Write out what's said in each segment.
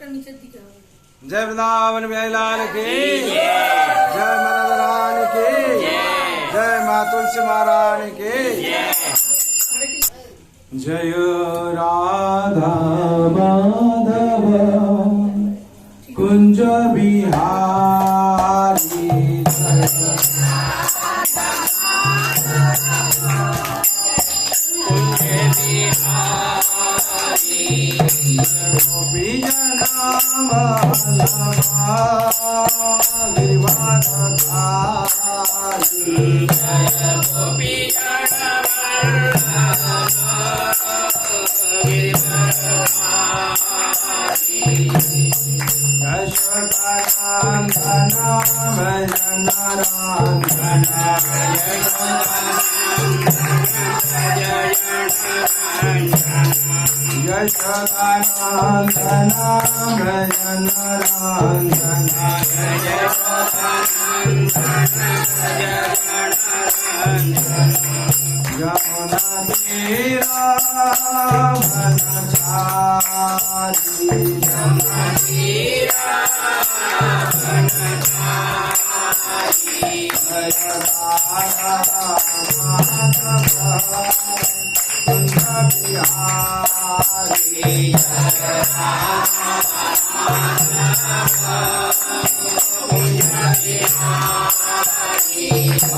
जय वृंदावन बिहारी लाल की जय मदन रानी की जय माँ तुलसी महारानी की जय Radha Madhav Kunj Bihari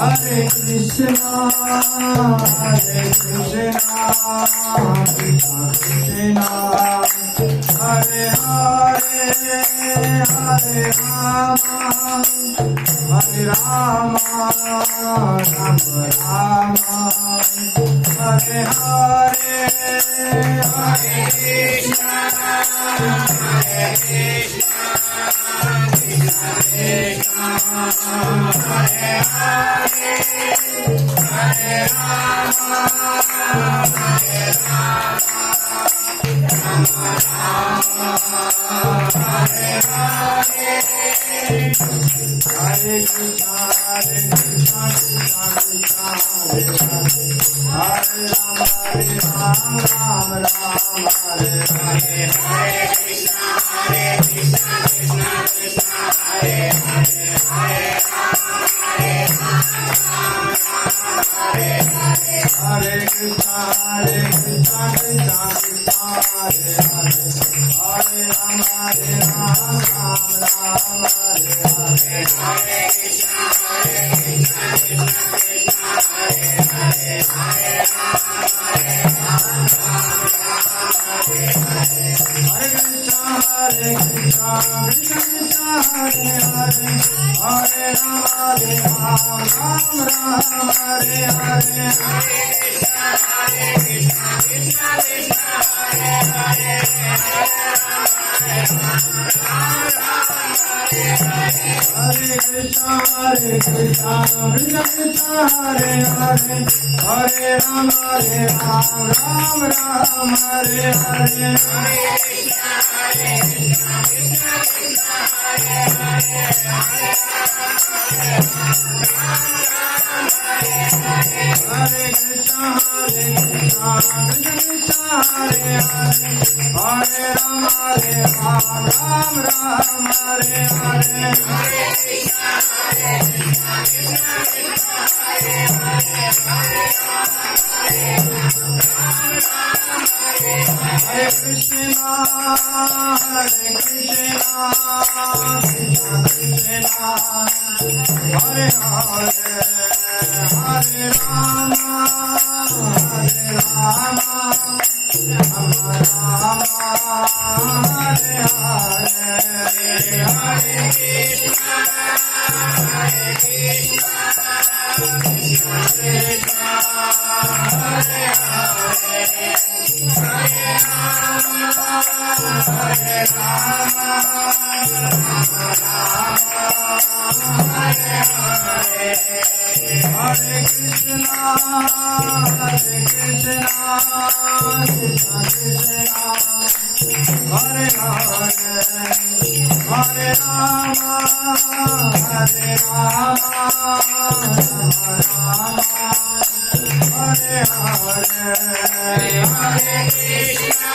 Hare Krishna, Hare Krishna, Krishna Krishna, Hare Hare, Hare Rama, Hare Rama, Rama Rama, Hare Hare, Hare Krishna, Hare Krishna, Krishna Krishna, Hare Hare, Hare Rama, Hare Rama, Rama Rama, Hare Hare, Hare Krishna, Krishna Krishna, Hare Hare, Hare Rama, Rama Rama, Hare Hare, Hare Krishna, Krishna Krishna, Hare Hare, Hare Rama, Hare Krishna, Krishna Krishna, Hare Hare, Hare Rama, Rama Rama, Hare Hare, Hare Krishna, Krishna Krishna, Hare Hare, Hare Rama, Hare Hare, Hare Krishna, Krishna Krishna, Hare Hare, Hare Rama, Rama Hare Hare, Hare Krishna, Krishna Krishna, Hare Hare, Hare Rama, Hare Krishna, Krishna Krishna, Hare Hare, Hare Rama, Rama Rama, Hare Hare, Hare Krishna, Krishna Krishna, Hare Hare, Hare Hare Krishna, Krishna Krishna, Hare Hare, Hare Rama, Rama Rama, Hare Hare, Hare Krishna, Krishna Krishna, Hare Hare, Hare Rama, Hare Krishna, Hare Krishna, Krishna Krishna, Hare Hare, Hare Rama, Rama Rama, Hare Hare, Hare Krishna, Krishna Krishna, Hare Hare, Hare Rama, Hare Rama, Rama Rama, Hare Hare, Hare Krishna, Krishna Krishna, Hare Hare, Hare Rama, Hare Rama, Rama Rama, Hare Hare, Hare Krishna,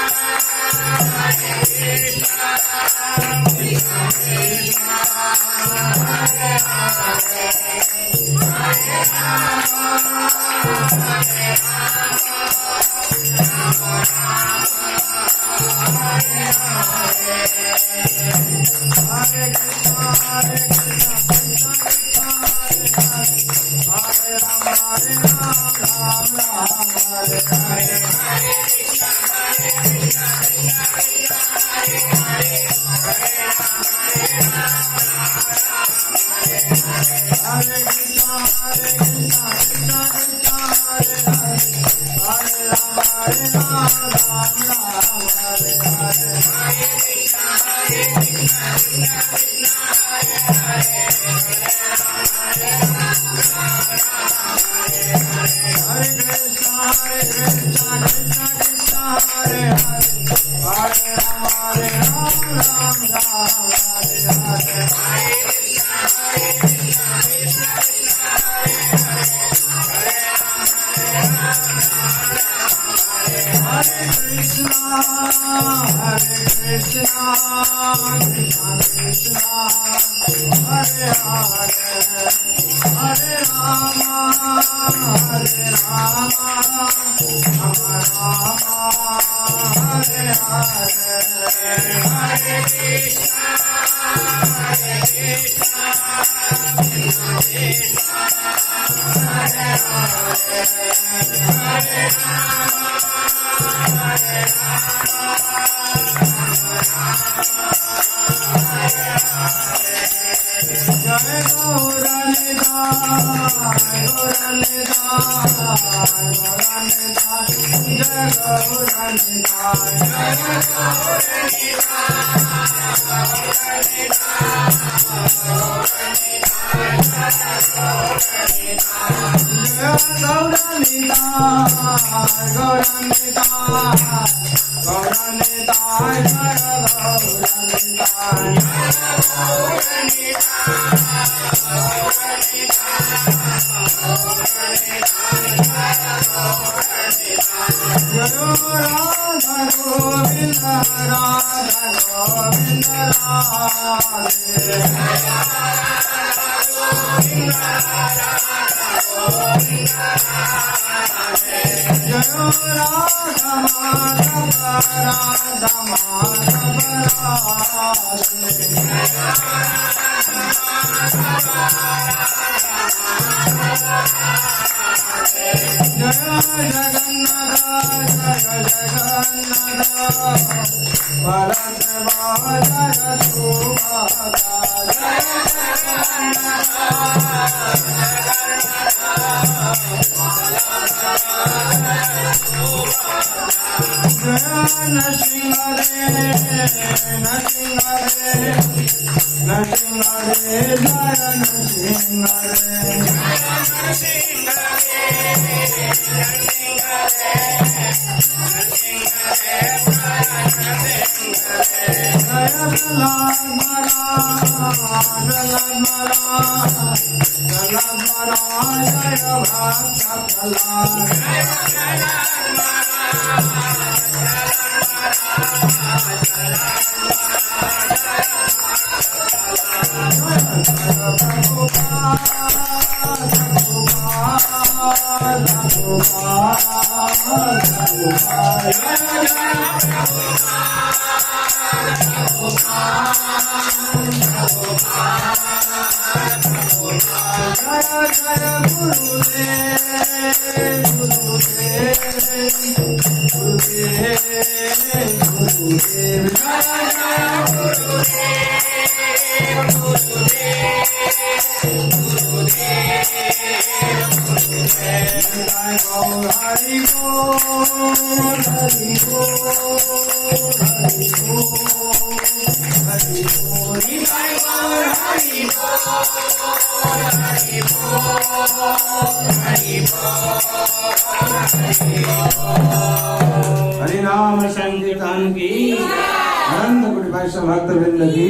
हरिनाम संकीर्तन की अनंत कोटि वैष्णव भक्त वृंद की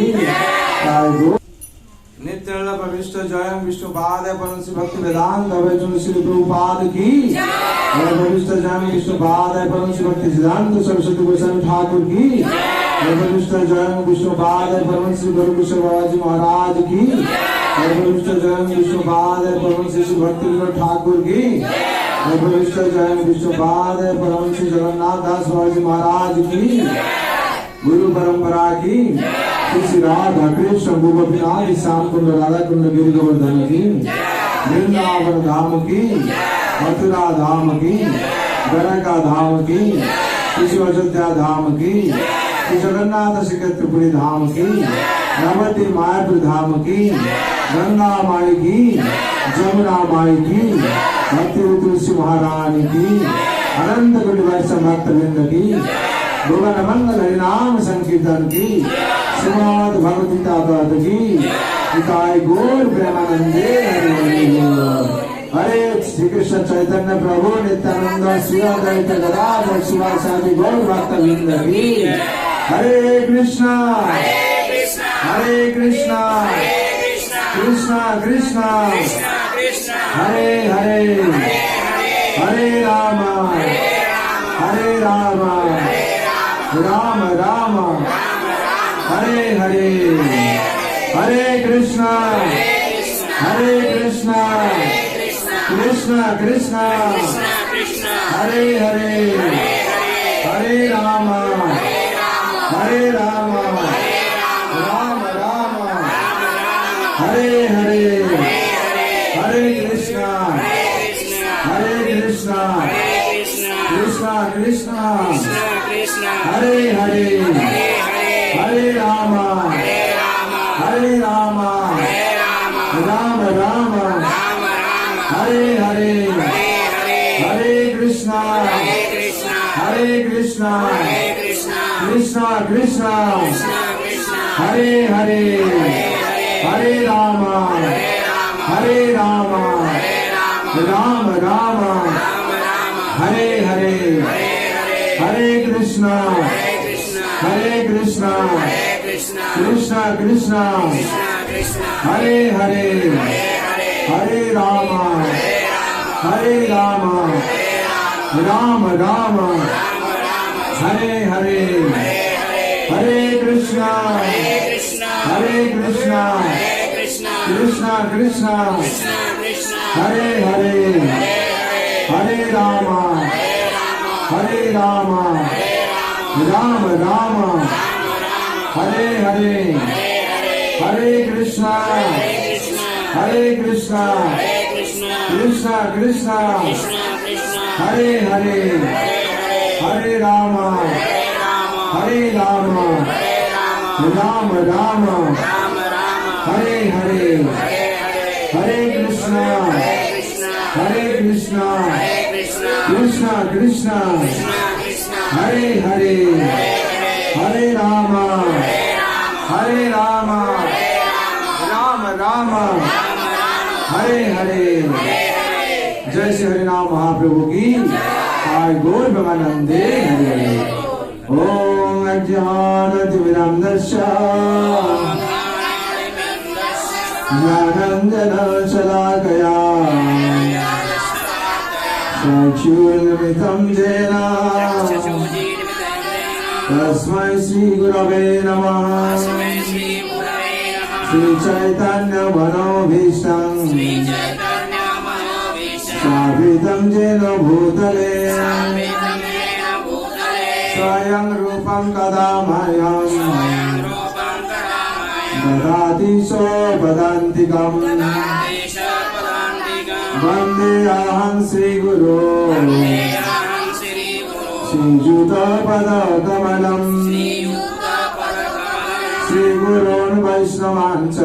नित्य प्रविष्ट जयं विष्णुपाद परम श्री भक्ति वेदांत अवैतनिक श्री प्रभुपाद की प्रविष्ट जयं विष्णुपाद परम श्री भक्ति सिद्धांत सरस्वती गोस्वामी ठाकुर की सर्वनिष्ठ जयं विष्णुपाद परम श्री गुरु किशोर बाबाजी महाराज की। सर्वनिष्ठ जयं विष्णुपाद परम श्री भक्ति विनोद ठाकुर की। सर्वनिष्ठ जयं विष्णुपाद परम श्री जगन्नाथ दास बाबाजी महाराज की। गुरु परंपरा की। श्री राधा कृष्ण गोपीनाथ श्याम कुंड राधा कुंड गिरि गोवर्धन की। वृंदावन धाम की। मथुरा धाम की। द्वारका धाम की। श्री अयोध्या धाम की। श्री जगन्नाथ श्री त्रिपुरी धाम की। नवती मायापुर धाम की। गंगा माई की। जमुना माई की। भक्ति तुलसी महारानी की। अनंत कोटि वैष्णव भक्त वृंद की। भुवन मंगल हरिनाम संकीर्तन की। श्रीमद् भगवती ताकत की। निताय गौर प्रेमानंदे हरि बोल। हरे श्री कृष्ण चैतन्य प्रभु नित्यानंद श्री अद्वैत गदाधर शिवासादि गौर भक्त वृंद की। हरे कृष्णा कृष्णा कृष्णा हरे हरे हरे राम राम राम हरे हरे हरे कृष्णा कृष्णा कृष्णा हरे हरे हरे राम राम राम हरे हरे हरे कृष्णा कृष्णा कृष्णा हरे हरे हरे राम राम राम हरे हरे हरे कृष्णा कृष्णा कृष्णा हरे हरे हरे राम राम राम हरे हरे हरे कृष्णा कृष्णा कृष्णा हरे हरे हरे राम राम राम हरे हरे हरे कृष्णा कृष्णा हरे हरे हरे राम राम राम हरे हरे हरे कृष्णा कृष्णा हरे हरे हरे राम राम हरे हरे हरे कृष्णा कृष्णा हरे हरे हरे राम राम हरे हरे। जय श्री हरिनाम महाप्रभु की। आय गौर ब्रह्मानंदे हरे हरे। ओम अज्ञानतिमिरान्धस्य ज्ञानाञ्जन शलाकया चक्षुर्मिलितं येन तस्मै श्री गुरवे नमः। श्री चैतन्य मनोभीष्टं स्थापितं येन भूतले स्वयं रूपं कदा मह्यं ददाति स्वपदान्तिकम्। वन्देऽहं श्रीगुरो श्रीयुतपदकमलम्। श्रीगुरोन् वैष्णवान् च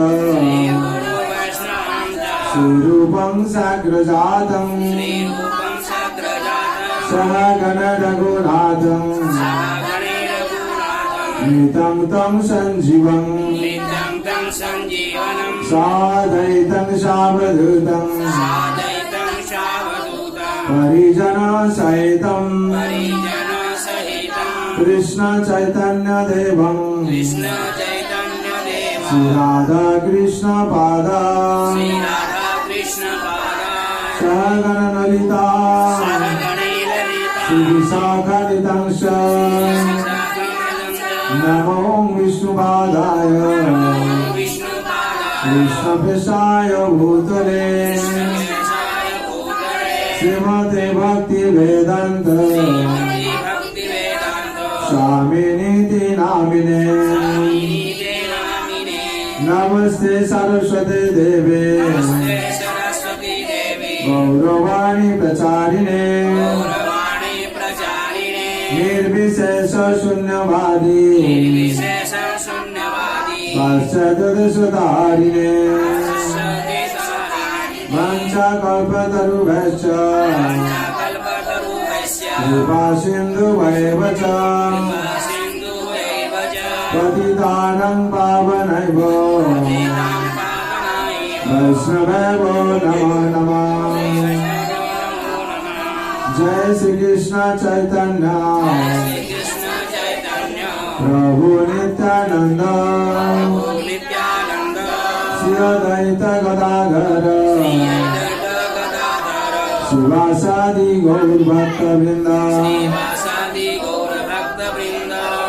स्वरूपं साग्रजातम् सहगण रघुनाथम् नितं तं सञ्जीवम् साद्वैतं सावधूतम् परिजनसहितं कृष्ण चैतन्य देवं श्री राधा कृष्ण पादा सहगण ललिता श्री विशाखानितं नमो विष्णुपादाय कृष्णप्रेष्ठाय भूतले श्रीमते भक्ति वेदांत स्वामिनीति नामिने नमस्ते सरस्वती देवे गौरवाणी प्रचारिणे निर्विशेष शून्यवादी पाश्चात्यदेशधारिणे वंशकल्पतरुभ्यश्च कृपा सिन्धुभ्येव च पतितानां पावनेभ्यो वैष्णवेभ्यो नमो नमः। जय श्री कृष्ण चैतन्य प्रभु नित्यानंद श्री अद्वैत गदाधर शिवासादि गौर भक्तवृंद।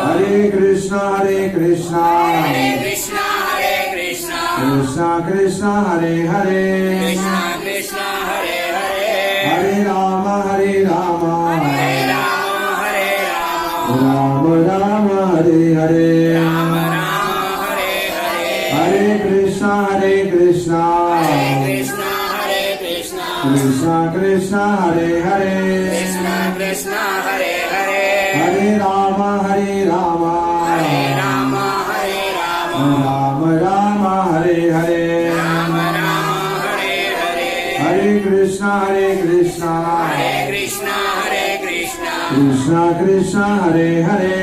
हरे कृष्णा कृष्णा कृष्णा हरे हरे हरे राम राम राम हरे हरे। हरे कृष्णा कृष्णा कृष्णा हरे हरे हरे राम राम राम हरे हरे। हरे कृष्णा कृष्णा कृष्णा हरे हरे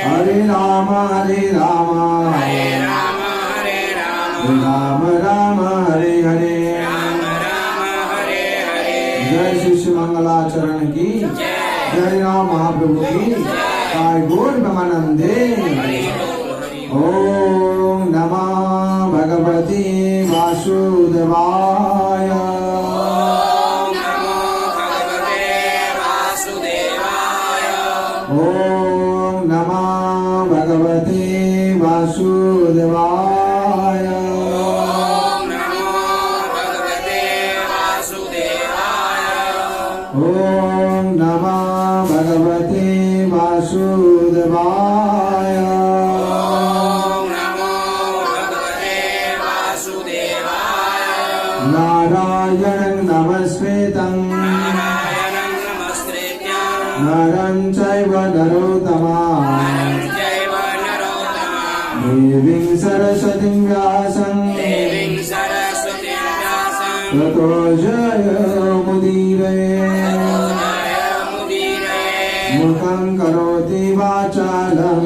हरे राम राम राम हरे हरे। जय श्री मंगलाचरण की जय राम महाप्रभु की जय गौर ब्रह्मानंदे। ओम नमः भगवते वासुदेवाय। ओम नमः भगवते वासुदेवाय। ओम नमः भगवते वासुदेवाय। नारायणं नमस्कृतं नरं चैव नरोत्तमं देवीं सरस्वतीं व्यासं ततो जयमुदीरये। मुखं करोति वाचालं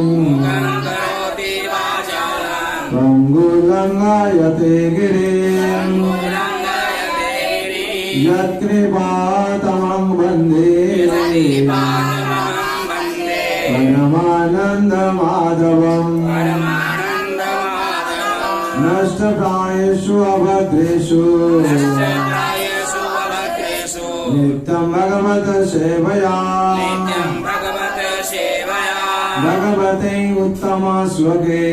पंगुलंघयते गिरिं यत्कृपातमं वन्दे परमानन्दमाधवम्। नष्टप्रायेषु अभद्रेषु नित्यं भगवत सेवया भगवते उत्तम श्लोके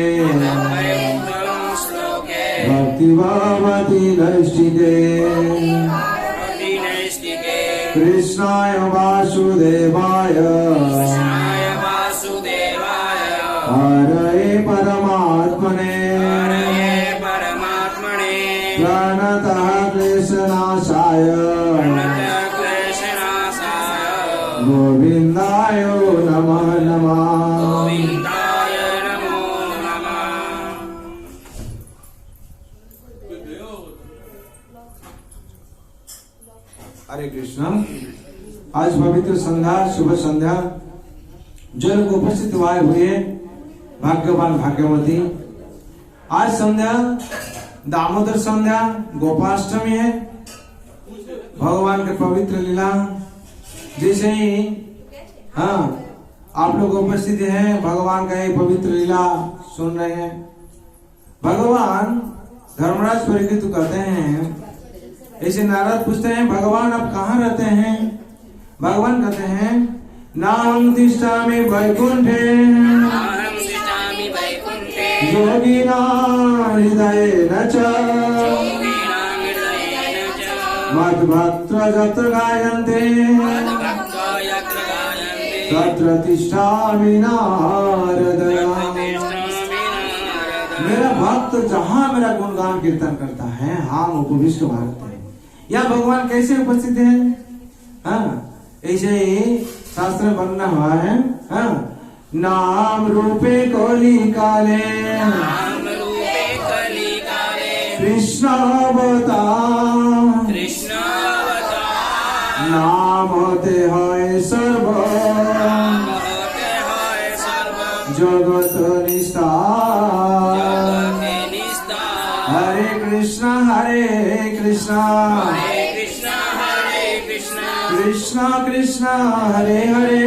भक्ति भवति नैष्ठिके। कृष्णाय वासुदेवाय हरे परमात्मने प्रणतः क्लेशनाशाय गोविन्दाय नमः नमः। हरे कृष्ण। आज पवित्र संध्या शुभ संध्या जो लोग उपस्थित हुए भाग्यवान भाग्यवती। आज संध्या दामोदर संध्या गोपाष्टमी है। भगवान के पवित्र लीला जैसे ही आप लोग उपस्थित हैं, भगवान का ये पवित्र लीला सुन रहे हैं। भगवान धर्मराज परीक्षित कहते हैं, ऐसे नारद पूछते हैं भगवान आप कहाँ रहते हैं? भगवान कहते हैं नाहं तिष्ठामि वैकुण्ठे अहं तिष्ठामि वैकुण्ठे योगिनां हृदयेन च योगिनां हृदयेन च मद्भक्त्वा यत्र गायन्ते मद्भक्त्वा यत्र गायन्ते तत्र तिष्ठामि नारद। तिष्ठामि नारद। मेरा भक्त जहाँ मेरा गुणगान कीर्तन करता है हम उपविष्ट मारते हैं। या भगवान कैसे उपस्थित है? हाँ, ऐसे ही शास्त्र में वर्णन हुआ है। हाँ, नाम रूपे कोली काले नाम रूपे कली काले कृष्ण अवतार कृष्ण अवतार नाम ते है सर्व होते होय सर्व जगत निस्तार। जगते निस्तार। हरे कृष्ण हरे कृष्ण हरे कृष्ण कृष्ण कृष्ण हरे हरे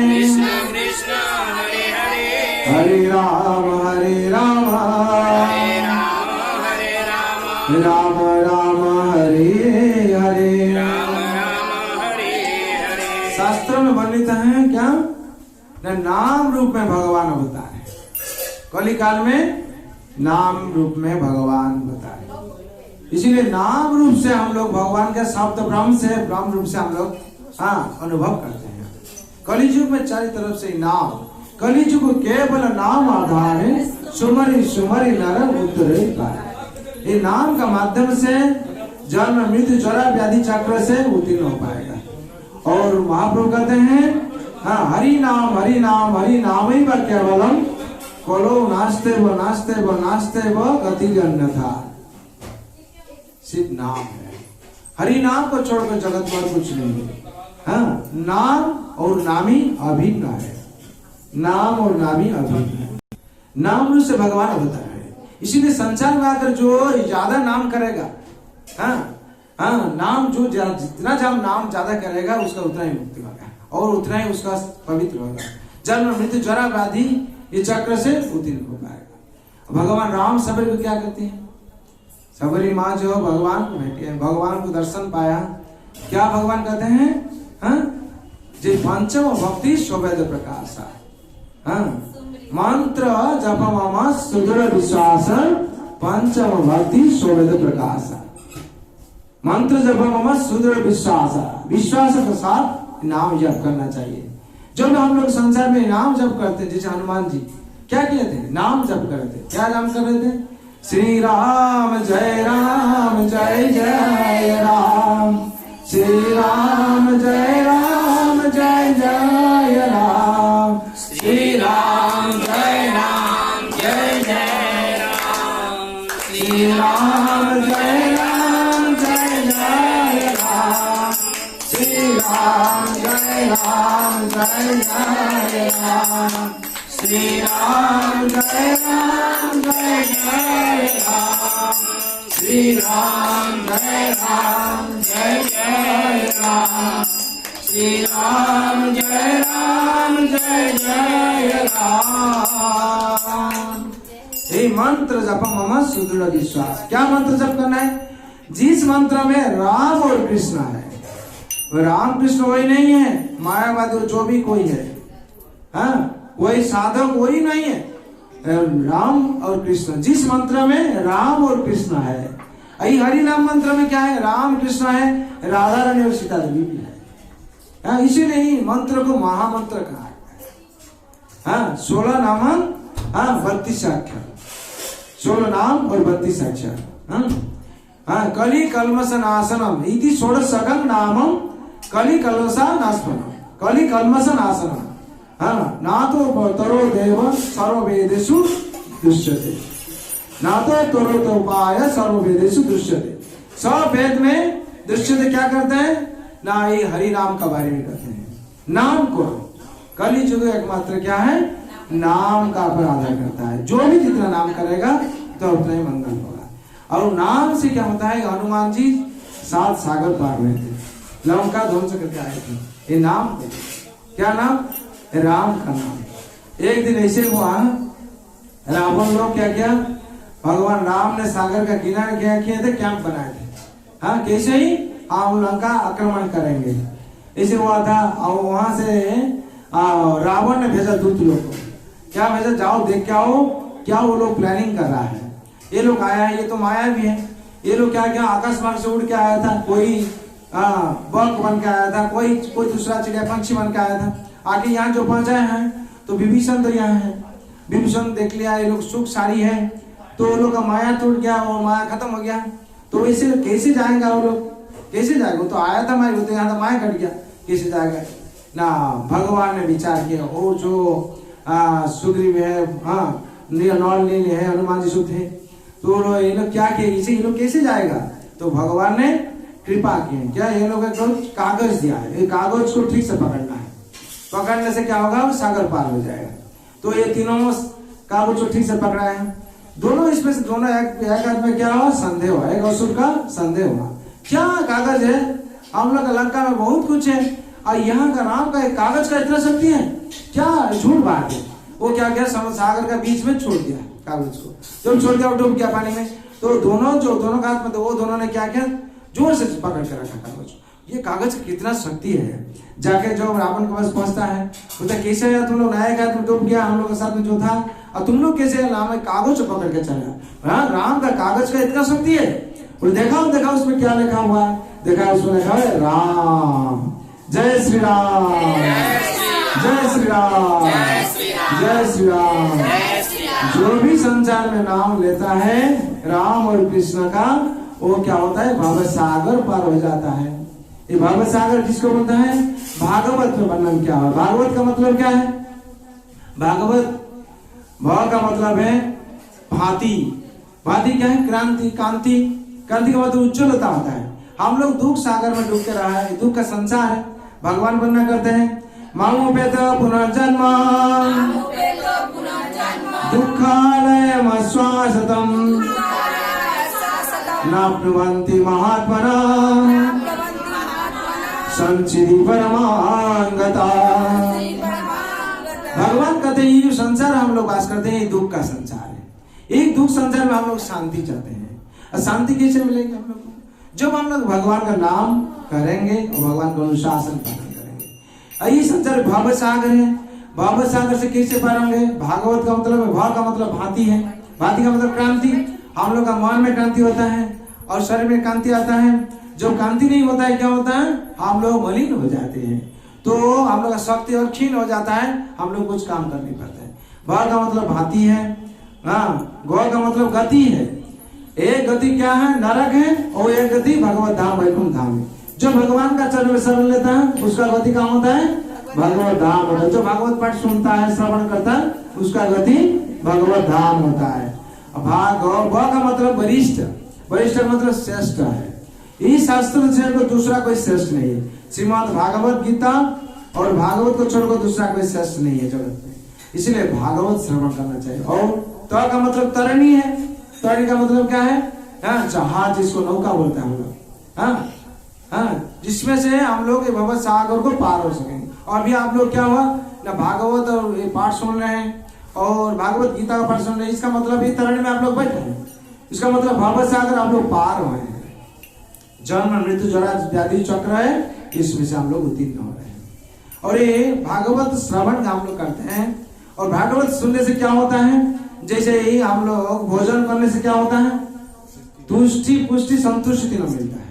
कृष्ण कृष्ण हरे हरे हरे राम हरे राम राम राम हरे हरे। राम राम हरे हरे। शास्त्रों में वर्णित है क्या? न नाम रूप में भगवान अवतार है। कली काल में नाम रूप में भगवान अवतार है। इसीलिए नाम रूप से हम लोग भगवान के शब्द ब्रह्म रूप से हम लोग अनुभव करते हैं। कलिजुग में चारों तरफ से नाम, कलिजुग केवल नाम आधार है। सुमरि सुमरि नर उतरे पाए। ये नाम का माध्यम से जन्म मृत्यु जरा व्याधि चक्र से उत्तीर्ण हो पाएगा। और महाप्रभु कहते हैं हरि नाम हरि नाम हरि नाम ही केवलम कलो नास्ते व नास्ते व नास्ते व गति अन्यथा। सिर्फ नाम है। हरि नाम को छोड़कर जगत में कुछ नहीं है। हाँ, नाम और नामी अभिन्न है। नाम और नामी अभिन्न है। नाम रूप से भगवान अवतार है। इसीलिए संसार में आकर जो ज्यादा नाम करेगा, नाम जो जितना जब नाम ज्यादा करेगा उसका उतना ही मुक्ति होगा और उतना ही उसका पवित्र होगा। जन्म मृत्यु जरा व्याधि ये चक्र से उत्तीर्ण हो पाएगा। भगवान राम सबरी को क्या करते हैं? सबरी माँ जो भगवान को भेटी है, भगवान को दर्शन पाया, क्या भगवान कहते हैं? जे पंचम भक्ति शोभेद प्रकाश। मंत्र जप मम सुदृढ़ विश्वास पंचम भक्ति शोभेद प्रकाश। मंत्र जप मम सुदृढ़ विश्वास, विश्वास के साथ नाम जप करना चाहिए। जब हम लोग संसार में नाम जप करते, जैसे हनुमान जी क्या किए थे? नाम जप कर रहे थे। क्या नाम कर रहे थे? श्री राम जय राम जय जय राम, श्री राम जय राम जय जय राम, श्री राम जय राम जय जय राम, श्री राम जय राम जय जय राम, श्री राम जय राम जय जय राम, श्री राम जय राम जय जय राम, श्री राम जय राम जय जय राम, श्री राम जय राम जय जय राम। ये मंत्र जप मम सुदृढ़ विश्वास। क्या मंत्र जप करना है? जिस मंत्र में राम और कृष्ण है, राम कृष्ण वही नहीं है, मायावादी जो भी कोई है, वही साधक वही नहीं है। राम और कृष्ण, जिस मंत्र में राम और कृष्ण है, यही हरि नाम मंत्र में क्या है? राम कृष्ण है, राधा रानी और सीता देवी भी है। इसीलिए ही मंत्र को महामंत्र कहा है। 16 नाम 32 अक्षर, 16 नाम और 32 अक्षर। कली कल्मष नाशनम इति षोडशकं नामम कली कल्मषा नाशनम, कली कल्मष नाशनम। नातो तरो देव सर्ववेदेषु दृश्यते, नातो तरो तो उपाय सर्ववेदेषु दृश्यते। सब वेद में दृश्यते क्या करते हैं? ना ये हरि नाम का बारे में कहते हैं। नाम को कली युग एकमात्र क्या है? नाम का अपराध करता है। जो भी जितना नाम करेगा तो उतना ही मंगल होगा। और नाम से क्या होता है? हनुमान जी 7 सागर पार हुए थे, लंका ध्वंस करके आए थे। ये नाम थे। क्या नाम? राम का नाम। एक दिन ऐसे हुआ, रावण लोग क्या किया? भगवान राम ने सागर का किनारे क्या किए थे? कैंप बनाए थे। कैसे ही हम लंका आक्रमण करेंगे, ऐसे हुआ था। और वहां से रावण ने भेजा दूत लोग को, क्या भेजा, जाओ देख के आओ क्या वो लोग प्लानिंग कर रहा है। ये लोग आया है, ये तो माया भी है, ये लोग क्या क्या आकाश मार्ग से उड़ के आया था, कोई बग बन के आया था, कोई दूसरा चिड़िया पंछी बन के आया था। आगे यहाँ जो पहुंचाए हैं तो विभीषण तो यहाँ है, विभीषण देख लिया ये लोग सुख सारी है, तो वो लोग का माया टूट गया और माया खत्म हो गया। तो वैसे कैसे जाएंगे वो लोग, कैसे जाएगा, तो आया था माया, तो यहाँ तो माया घट गया, कैसे जाएगा ना। भगवान ने विचार किया, और जो सुग्रीव है, नौल नील है, हनुमान जी सुत है, तो ये लोग क्या किए, इसे ये लोग कैसे जाएगा। तो भगवान ने कृपा की, क्या ये लोग कागज दिया है, ये कागज को ठीक से पकड़ना है, पकड़ने से क्या होगा, वो सागर पार हो जाएगा। तो ये तीनों कागज को ठीक से पकड़ा है, दोनों इसमें से दोनों एक आदमी क्या हुआ, संदेह हुआ, एक असुर का संदेह हुआ, क्या कागज है, हम लोग लंका में बहुत कुछ है और यहाँ का राम का एक कागज का इतना शक्ति है, क्या झूठ बात है। वो क्या किया, समुद्र सागर का बीच में छोड़ दिया कागज को, जब छोड़ दिया वो डूब गया पानी में। तो दोनों का हाथ में, तो वो दोनों ने क्या किया, जोर से पकड़ के रखा कागज। ये कागज की कितना शक्ति है। जाके जो रावण के पास पहुंचता है, बोलता कैसे है तुम लोग, नायक है, तुम डूब गया, हम लोग के साथ में जो था, और तुम लोग कैसे राम कागज को पकड़ के चला। राम का कागज का इतना शक्ति है। और देखा उसमें क्या लिखा हुआ है, देखा उसमें लिखा है राम, जय श्री राम, जय श्री राम, जय श्री राम। जो भी संसार में नाम लेता है राम और कृष्ण का, वो क्या होता है, भव सागर पार हो जाता है। ये भव सागर किसको बोलता है, भागवत में वर्णन क्या है। भागवत का मतलब क्या है, भागवत भाव का मतलब है भांति, भांति क्या है, क्रांति, कांति, कांति का मतलब उज्ज्वलता होता है। हम लोग दुख सागर में डूब के रहा है, दुख का संसार है, भगवान बनना करते हैं। मामुपेत पुनर्जन्म दुःखालयम् आश्वासतम् नाप्नुवन्ति महात्मनः संचिति परमांगता। भगवान कहते हैं ये जो संसार हम लोग वास करते हैं, ये दुख का संसार है। एक दुख संसार में हम लोग शांति चाहते हैं, और शांति कैसे मिलेगी हम लोग को, जब हम लोग भगवान का नाम करेंगे और भगवान का अनुशासन पालन करेंगे। ये संसार भव सागर है, भव सागर से कैसे पार होंगे। भागवत का मतलब है, भाव का मतलब भांति है, भांति का मतलब क्रांति। हम लोग का मन में क्रांति होता है और शरीर में क्रांति आता है। जब क्रांति नहीं होता है क्या होता है, हम लोग मलिन हो जाते हैं, तो हम लोग का शक्ति और क्षीण हो जाता है, हम लोग कुछ काम कर नहीं पाते हैं। भाव का मतलब भांति है, गौ का मतलब गति है। एक गति क्या है, नरक है, और एक गति भगवत धाम वैकुंठ धाम है। जो भगवान का चरण में शरण लेता है उसका गति कहाँ होता है, भगवत धाम होता है। जो भागवत पाठ सुनता है, श्रवण करता है, उसका गति भगवत धाम होता है। भाग का मतलब वरिष्ठ, वरिष्ठ का मतलब श्रेष्ठ है। इस शास्त्र से तो दूसरा कोई श्रेष्ठ नहीं है। श्रीमद् भागवत गीता और भागवत को छोड़कर दूसरा कोई श्रेष्ठ नहीं है जगत में, इसलिए भागवत श्रवण करना चाहिए। और त का मतलब तरणी है, तरणी का मतलब क्या है, जहाज जिसको नौका बोलते हैं हम लोग, जिसमें से हम लोग भव सागर को पार हो सकेंगे। और अभी आप लोग क्या हुआ ना, भागवत और ये पाठ सुन रहे हैं और भागवत गीता का पाठ सुन रहे हैं, इसका मतलब ये तरणी में आप लोग बैठे हैं, इसका मतलब भव सागर आप लोग पार हुए हैं। जन्म मृत्यु जरा व्याधि चक्र है, इसमें से हम लोग उत्तीर्ण हो रहे हैं। और ये भागवत श्रवण हम लोग करते हैं, और भागवत सुनने से क्या होता है, जैसे ही हम लोग भोजन करने से क्या होता है, तुष्टि पुष्टि संतुष्टि तीनों मिलता है।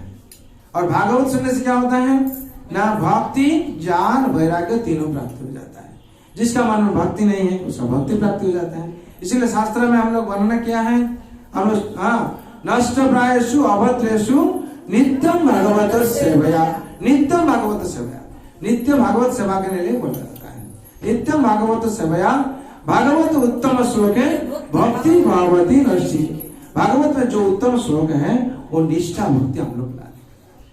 और भागवत सुनने से क्या होता है ना, भक्ति ज्ञान वैराग्य तीनों प्राप्त हो जाता है। जिसका मन में भक्ति नहीं है उसका भक्ति प्राप्ति हो जाता है। इसीलिए शास्त्र में हम लोग वर्णन किया है, हम लोग नष्ट प्रायेषु अभद्रेषु नित्यम भागवत सेवया, नित्यम भागवत सेवया, नित्य भागवत सेवा के लिए बोला जाता है। नित्यम भागवत सेवया, भागवत उत्तम श्लोक है, भक्ति भागवती नष्टि। भागवत में जो उत्तम श्लोक है वो निष्ठा भक्ति हम लोग लाते,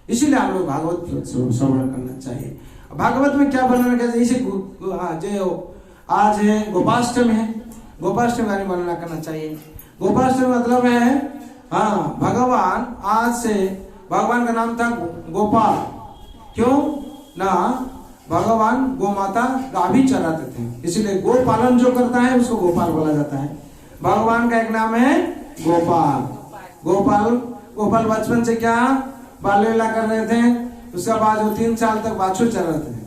इसीलिए हम लोग भागवत श्रवण करना चाहिए। भागवत में क्या वर्णन किया, जैसे जो आज है गोपाष्टमी है, गोपाष्टमी का वर्णन करना चाहिए। गोपाष्टमी मतलब है भगवान, आज से भगवान का नाम था गोपाल, क्यों ना, भगवान गो माता गाभी चराते थे, इसीलिए गो पालन जो करता है उसको गोपाल बोला जाता है। भगवान का एक नाम है गोपाल। गोपाल बचपन से क्या बाल लीला कर रहे थे, उसके बाद वो 3 साल तक बाछुर चल रहे थे,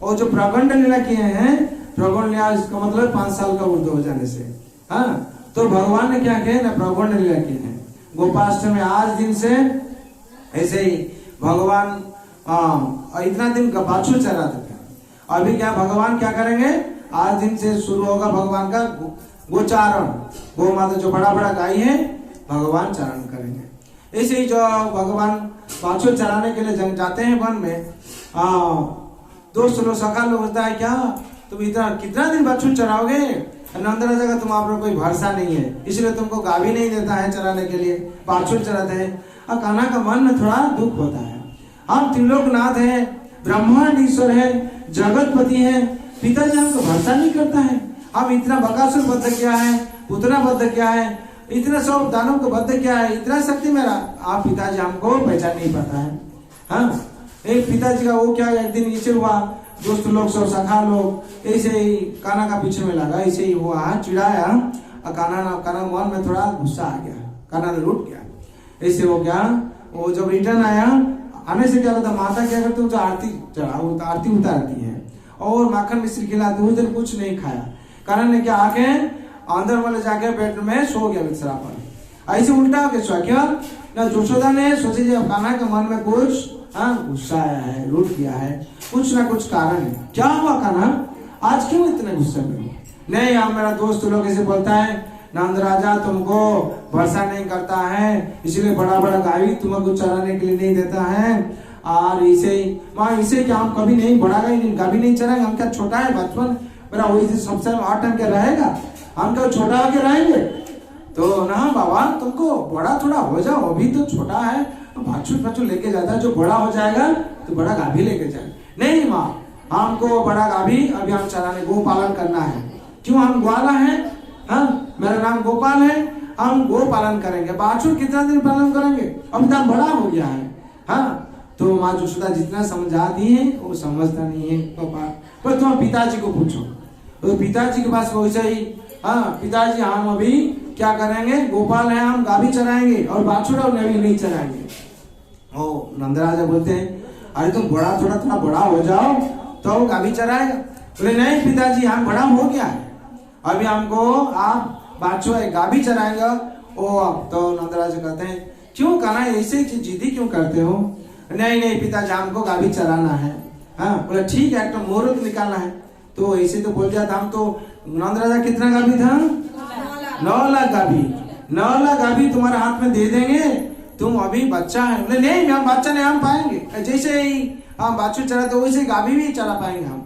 और जो प्रगंड लीला किए हैं, प्रगंड लीला इसका मतलब 5 साल का वृद्ध हो जाने से, हाँ, तो भगवान ने क्या किया ना, प्रगंड लीला किए हैं। गोपाष्टमी आज दिन से ऐसे ही भगवान इतना दिन का बाछू चराते थे। अभी क्या भगवान क्या करेंगे, आज दिन से शुरू होगा भगवान का गोचारण, गो माता जो बड़ा बड़ा गाय है भगवान चारण करेंगे। ऐसे ही जो भगवान बाछू चराने के लिए जाते हैं वन में, दोस्त लोग सखा लोग होता है, क्या तुम इतना कितना दिन बाछू चराओगे, नंद राजा का तुम आप लोग कोई भरोसा नहीं है, इसलिए तुमको गाभी नहीं देता है चराने के लिए, बाछू चराते हैं। और कान्हा का मन में थोड़ा दुख होता है, हम त्रिलोकनाथ है, ब्रह्मांड ईश्वर है, जगतपति है, पिताजी हमको भरोसा नहीं करता है, हम इतना बकासुर बद्ध क्या है, पुतना बद्ध क्या है, इतना सब दानों को बद्ध क्या है, इतना शक्ति मेरा, आप पिताजी हमको पहचान नहीं पाता है। हाँ, एक पिताजी का वो क्या एक दिन नीचे हुआ, दोस्त लोग सब सखा लोग ऐसे ही कान्हा का पीछे में लगा, ऐसे ही हुआ, चिढ़ाया, और कान्हा मन में थोड़ा गुस्सा आ गया, कान्हा ने रूठ गया, ऐसे हो गया। वो जब रिटर्न आया, आने से क्या होता, माता क्या करती है, आरती उतारती है और माखन मिश्री खिलाती, उस दिन कुछ नहीं खाया। कान्हा ने क्या आके अंदर वाले जाके बेड में सो गया बिस्तरा पर, ऐसे उल्टा होके सो गया। ना यशोदा ने सोचे जब कान्हा के मन में कुछ गुस्सा आया है, रूठ गया है, कुछ ना कुछ कारण है, क्या हुआ कान्हा आज क्यों इतने गुस्से में हो? नहीं, हम मेरा दोस्त लोग ऐसे बोलता है, नंद राजा तुमको भरोसा नहीं करता है, इसलिए बड़ा बड़ा गाय तुमको चराने के लिए नहीं देता है, और इसे क्या हम कभी नहीं बड़ा गाभी नहीं चराएंगे, हम क्या छोटा है बचपन मेरा वही सबसे 8 टाइम क्या रहेगा, हम क्या छोटा होके रहेंगे? तो ना बाबा तुमको बड़ा थोड़ा हो जाओ, अभी तो छोटा है, बाछू लेके जाता है, जो बड़ा हो जाएगा तो बड़ा गाभी लेके जाए। नहीं माँ, हमको बड़ा गाभी अभी हम चराने गो पालन करना है, क्यों हम ग्वाला है, हाँ मेरा नाम गोपाल है, हम गो पालन करेंगे, बाछू कितना दिन पालन करेंगे, अब तो बड़ा हो गया है। हाँ, तो माँ यशोदा जितना समझाती है वो समझता नहीं है पापा, पर तुम पिताजी को पूछो, तो पिताजी के पास वैसे ही, हाँ पिताजी हम अभी क्या करेंगे, गोपाल है, हम गाभी चराएंगे और बाछुड़ा नहीं चराएंगे। ओ नंद राजा बोलते हैं, अरे तुम थोड़ा बड़ा हो जाओ तो गाभी चराएगा। बोले नहीं पिताजी, हम बड़ा हो गया है, अभी हमको आप बाछुआ गाभी चराएंगे। ओ तो नंद राजा कहते हैं, क्यों कान्हा ऐसे जिद्दी क्यों करते हो? नहीं पिताजी, हमको गाभी चराना है। हाँ, बोले ठीक है, तो मुहूर्त निकालना है। तो ऐसे तो बोल दिया था, हम तो नंद राजा कितना गाभी था, 9 लाख गाभी, 9 लाख गाभी तुम्हारे हाथ में दे देंगे, तुम अभी बच्चा है। बोले नहीं, हम बच्चा नहीं, हम पाएंगे, जैसे ही हम बाछू चराते वैसे गाभी भी चरा पाएंगे हम।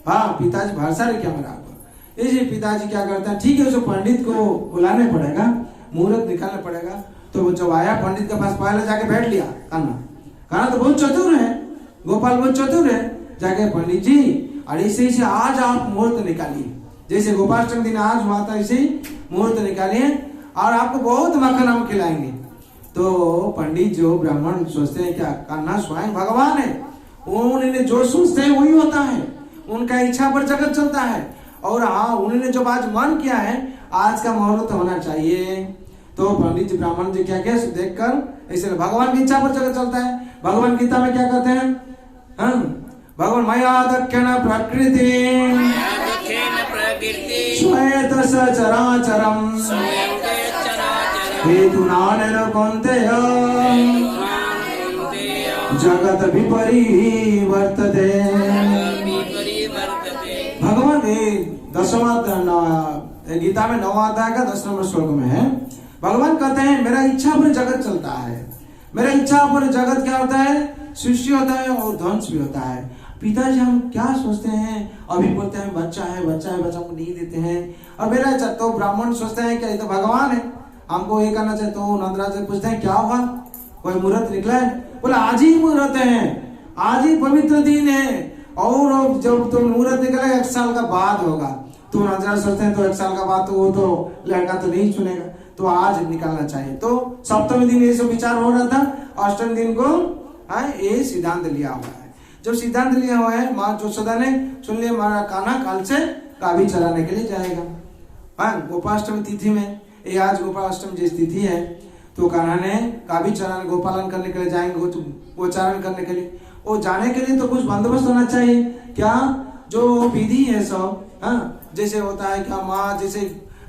हाँ पिताजी भरोसा रहे क्या मेरा आपको? ऐसे पिताजी क्या करता है, ठीक है उसको पंडित को बुलाने पड़ेगा, मुहूर्त निकालना पड़ेगा। तो जब आया पंडित के पास, पहले जाके बैठ लिया कान्हा तो बहुत चतुर है, गोपाल बहुत चतुर है, जाके पंडित जी और ऐसे आज आप मुहूर्त निकालिए, जैसे गोपाष्टमी दिन आज हुआ था ऐसे ही मुहूर्त निकालिए और आपको बहुत मक्खन हम खिलाएंगे। तो पंडित जो ब्राह्मण सोचते हैं क्या कान्हा स्वयं भगवान है, उन्होंने जो सोचते हैं वही होता है, उनका इच्छा पर जगत चलता है। और हाँ, उन्होंने जो आज मन किया है, आज का मुहूर्त होना चाहिए। तो पंडित जी ब्राह्मण जी क्या क्या देखकर ऐसे भगवान की इच्छा पर जगत चलता है। भगवान गीता में क्या कहते हैं, भगवान मया दक्षिण प्रकृति श्वेत सचराचरम हेतुनानेन कौन्तेय जगत विपरीवर्तते। भगवान गीता में 9वां अध्याय का 10 नंबर श्लोक में है, भगवान कहते हैं मेरा इच्छा पर जगत चलता है, मेरा इच्छा पर जगत क्या होता है, सृष्टि होता है और ध्वंस भी होता है। पिताजी हम क्या सोचते हैं, अभी बोलते हैं बच्चा है बच्चा को नहीं देते हैं, और मेरा तो ब्राह्मण सोचते हैं क्या ये तो भगवान है, हमको ये करना चाहिए। तो नंदराज से पूछते हैं क्या हुआ, कोई मुहूर्त निकला है? बोला आज ही मुहूर्त है, आज ही पवित्र दिन है, और जब तो मुहूर्त निकलेगा 1 साल का बाद होगा। तो नंदराज सोचते हैं तो 1 साल का बाद तो वो तो लड़का तो नहीं चुनेगा, तो आज निकालना चाहिए। तो सप्तमी दिन ये सब विचार हो रहा था, अष्टमी दिन को ये सिद्धांत लिया हुआ है। जब सिद्धांत लिया हुआ है, माँ यशोदा ने सुन लिया हमारा कान्हा काल से गाभी चराने के लिए जाएगा। हाँ, गोपाष्टमी तिथि में, ये आज गोपाष्टमी जिस तिथि है, तो कान्हा ने गाभी चराने गोपालन करने के लिए जाएंगे, गोचारण करने के लिए। वो जाने के लिए तो कुछ बंदोबस्त होना चाहिए। क्या जो विधि है सब, हाँ, जैसे होता है क्या माँ, जैसे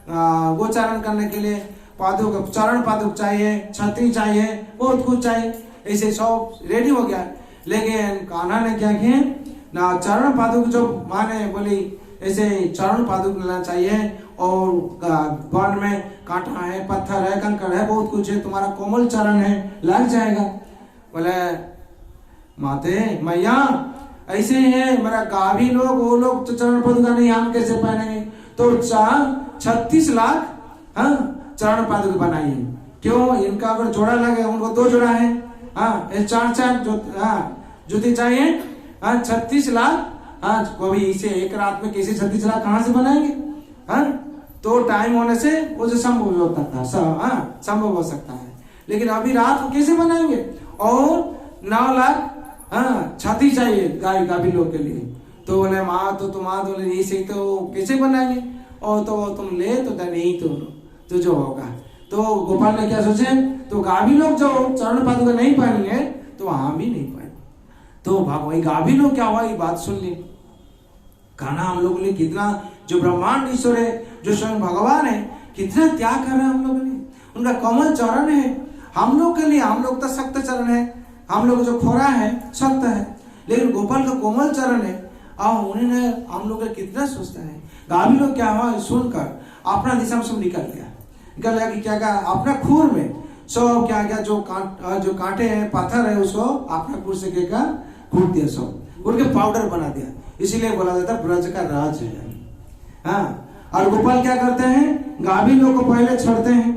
गोचारण करने के लिए पादुक, चरण पादुक चाहिए, छतरी चाहिए, बहुत कुछ चाहिए, ऐसे सब रेडी हो गया। लेकिन कान्हा ने क्या किया ना, चरण पादुक जो माँ ने बोली ऐसे चरण पादुक लेना चाहिए, और वन में कांटा है, पत्थर है, कंकड़ है, बहुत कुछ है, तुम्हारा कोमल चरण है, लग जाएगा। बोले माते मैया ऐसे ही है, मेरा गाभी लोग, वो लोग तो चरण पादुका नहीं, हम कैसे पहनेंगे? तो 36 लाख हाँ चरण पादुका बनाइए। क्यों? इनका अगर जोड़ा लगे, उनको 2 जोड़ा है, हाँ 4 जूती चाहिए, हाँ 36 लाख, हाँ वो भी इसे एक रात में कैसे 36 लाख कहाँ से बनाएंगे? हाँ तो टाइम होने से वो जो संभव होता था, हाँ संभव हो सकता है, लेकिन अभी रात को कैसे बनाएंगे? और 9 लाख हाँ छाती चाहिए गाय गाभी लोग के लिए। तो बोले माँ तो तुम बोले ऐसे तो कैसे बनाएंगे? और तो तुम ले तो नहीं तो जो होगा। तो गोपाल ने क्या सोचे, तो गाभी लोग जो चरण पादुका नहीं पहनेंगे तो हम भी नहीं पहने। तो भाई गाभी लोग क्या हुआ, ये बात सुन ली। कान्हा हम लोगों ने कितना, जो ब्रह्मांड ईश्वर है, जो स्वयं भगवान है, कितना त्याग कर रहे हैं हम लोगों ने। उनका कोमल चरण है हम लोग के लिए, हम लोग तो सख्त चरण है, हम लोग जो खोरा है सख्त है, लेकिन गोपाल का कोमल चरण है। और उन्होंने हम लोग कितना सोचता है। गाभी लोग क्या हुआ सुनकर अपना दिशा में सब निकल गया कि क्या अपना खूर में सब क्या क्या जो कांटे हैं, पत्थर है, उसको अपना खूर से क्या कूट दिया, सब उनके पाउडर बना दिया। इसीलिए बोला जाता है ब्रज का राज है। हाँ, और गोपाल क्या करते हैं, गाभी लोग को पहले छोड़ते हैं,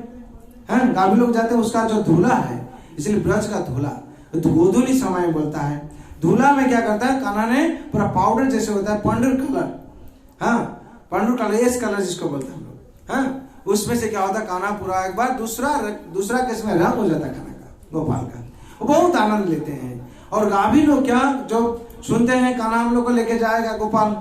हाँ गाभी लोग जाते हैं, उसका जो धूला है, इसलिए ब्रज का धूला गोधूली समय बोलता है। धूला में क्या करता है, कान्हा ने पूरा पाउडर जैसे होता है, पंडुर कलर, हाँ पंडुर कलर, एस कलर जिसको बोलते हैं हम लोग, हाँ उसमें से क्या होता है, कान्हा पूरा एक बार दूसरा केस में रंग हो जाता है कान्हा का, गोपाल का, वो बहुत आनंद लेते हैं। और गाभी लोग क्या जो सुनते हैं कान्हा हम लोग को लेके जाएगा गोपाल,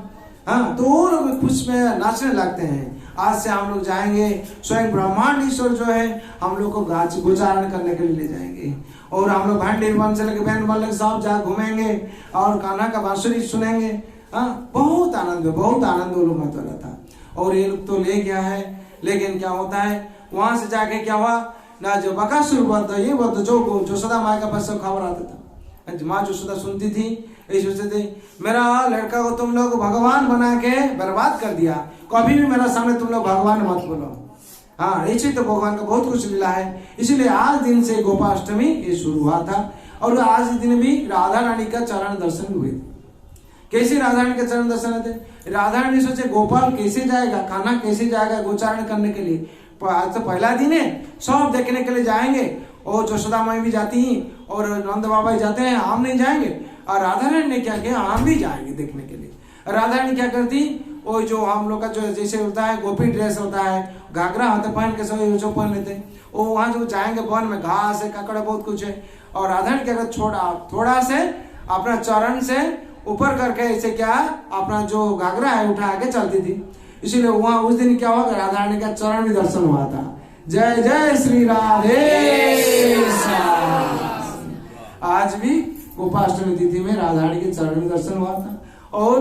हाँ तो वो लोग खुश में नाचने लगते हैं। आज से हम लोग जाएंगे, स्वयं ब्रह्मांड ईश्वर जो है हम लोग को गोचारण करने के लिए ले जाएंगे, और हम लोग भांडी वन से लेकर बैंड वाले सब जा घूमेंगे और कान्हा का बांसुरी सुनेंगे। हाँ बहुत आनंद वो लोग मत रहा था। और ये लोग तो ले गया है, लेकिन क्या होता है वहां से जाके क्या हुआ ना, जो बकासुर वध, ये वध जो सदा माँ का पास सब खबर आता था, माँ जो सदा सुनती थी, यही सोचते थे मेरा लड़का को तुम लोग भगवान बना के बर्बाद कर दिया, कभी भी मेरा सामने तुम लोग भगवान मत बोलो। हाँ ऐसे तो भगवान का बहुत कुछ लीला है। इसीलिए आज दिन से गोपाष्टमी ये शुरू हुआ था, और आज दिन भी राधा रानी का चरण दर्शन हुए थे। कैसे राधा रानी का चरण दर्शन होते, राधा रानी सोचे गोपाल कैसे जाएगा, कान्हा कैसे जाएगा गोचारण करने के लिए। आज तो पहला दिन है, सब देखने के लिए जाएंगे, और जशोदा माई भी जाती हैं और नंद बाबा जाते हैं, हम नहीं जाएंगे। और राधा रानी ने क्या किया, हम भी जाएंगे देखने के लिए। राधा रानी क्या करती, वो जो हम लोग का जो जैसे होता है गोपी ड्रेस होता है, घाघरा होता है पहन के सब जो पहन लेते हैं, वो वहां जो जाएंगे वन में, घास है, ककड़ बहुत कुछ है। और राधा रानी क्या करती, थोड़ा से अपना चरण से ऊपर करके ऐसे क्या अपना जो घाघरा है उठा के चलती थी। इसीलिए वहां उस दिन क्या हुआ, राधा रानी का चरण भी दर्शन हुआ था। जय जय श्री राधे। आज भी गोपाष्टमी तिथि में राधा रानी के चरण में दर्शन हुआ था, और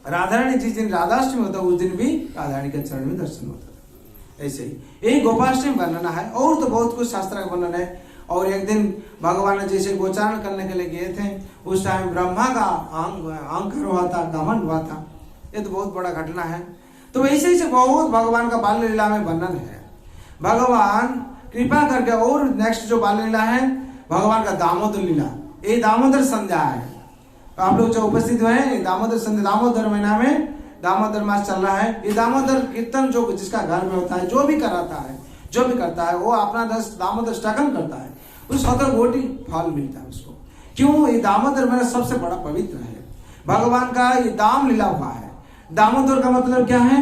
राधा रानी जिस दिन राधाष्टमी होता है उस दिन भी राधा रानी के चरण में दर्शन होता है। ऐसे ही एक गोपाष्टमी वर्णन है, और तो बहुत कुछ शास्त्र का वर्णन है। और एक दिन भगवान ने जैसे गोचारण करने के लिए गए थे, उस टाइम ब्रह्मा का अहंकार हुआ था, घमंड हुआ था। ये तो बहुत बड़ा घटना है। तो वैसे ही से बहुत भगवान का बाल लीला में वर्णन है। भगवान कृपा करके, और नेक्स्ट जो बाल लीला है भगवान का दामोदर लीला, ये दामोदर संध्या है। आप लोग जो उपस्थित हुए हैं, दामोदर संध्या, दामोदर महीना में दामोदर मास चल रहा है। ये दामोदर कीर्तन जो जिसका घर में होता है, जो भी कराता है, जो भी करता है, वो अपना दामोदर स्टगन करता है, उस 100 फल मिलता है उसको। क्यों? ये दामोदर मेरा सबसे बड़ा पवित्र है। भगवान का ये दाम लीला हुआ है। दामोदर का मतलब क्या है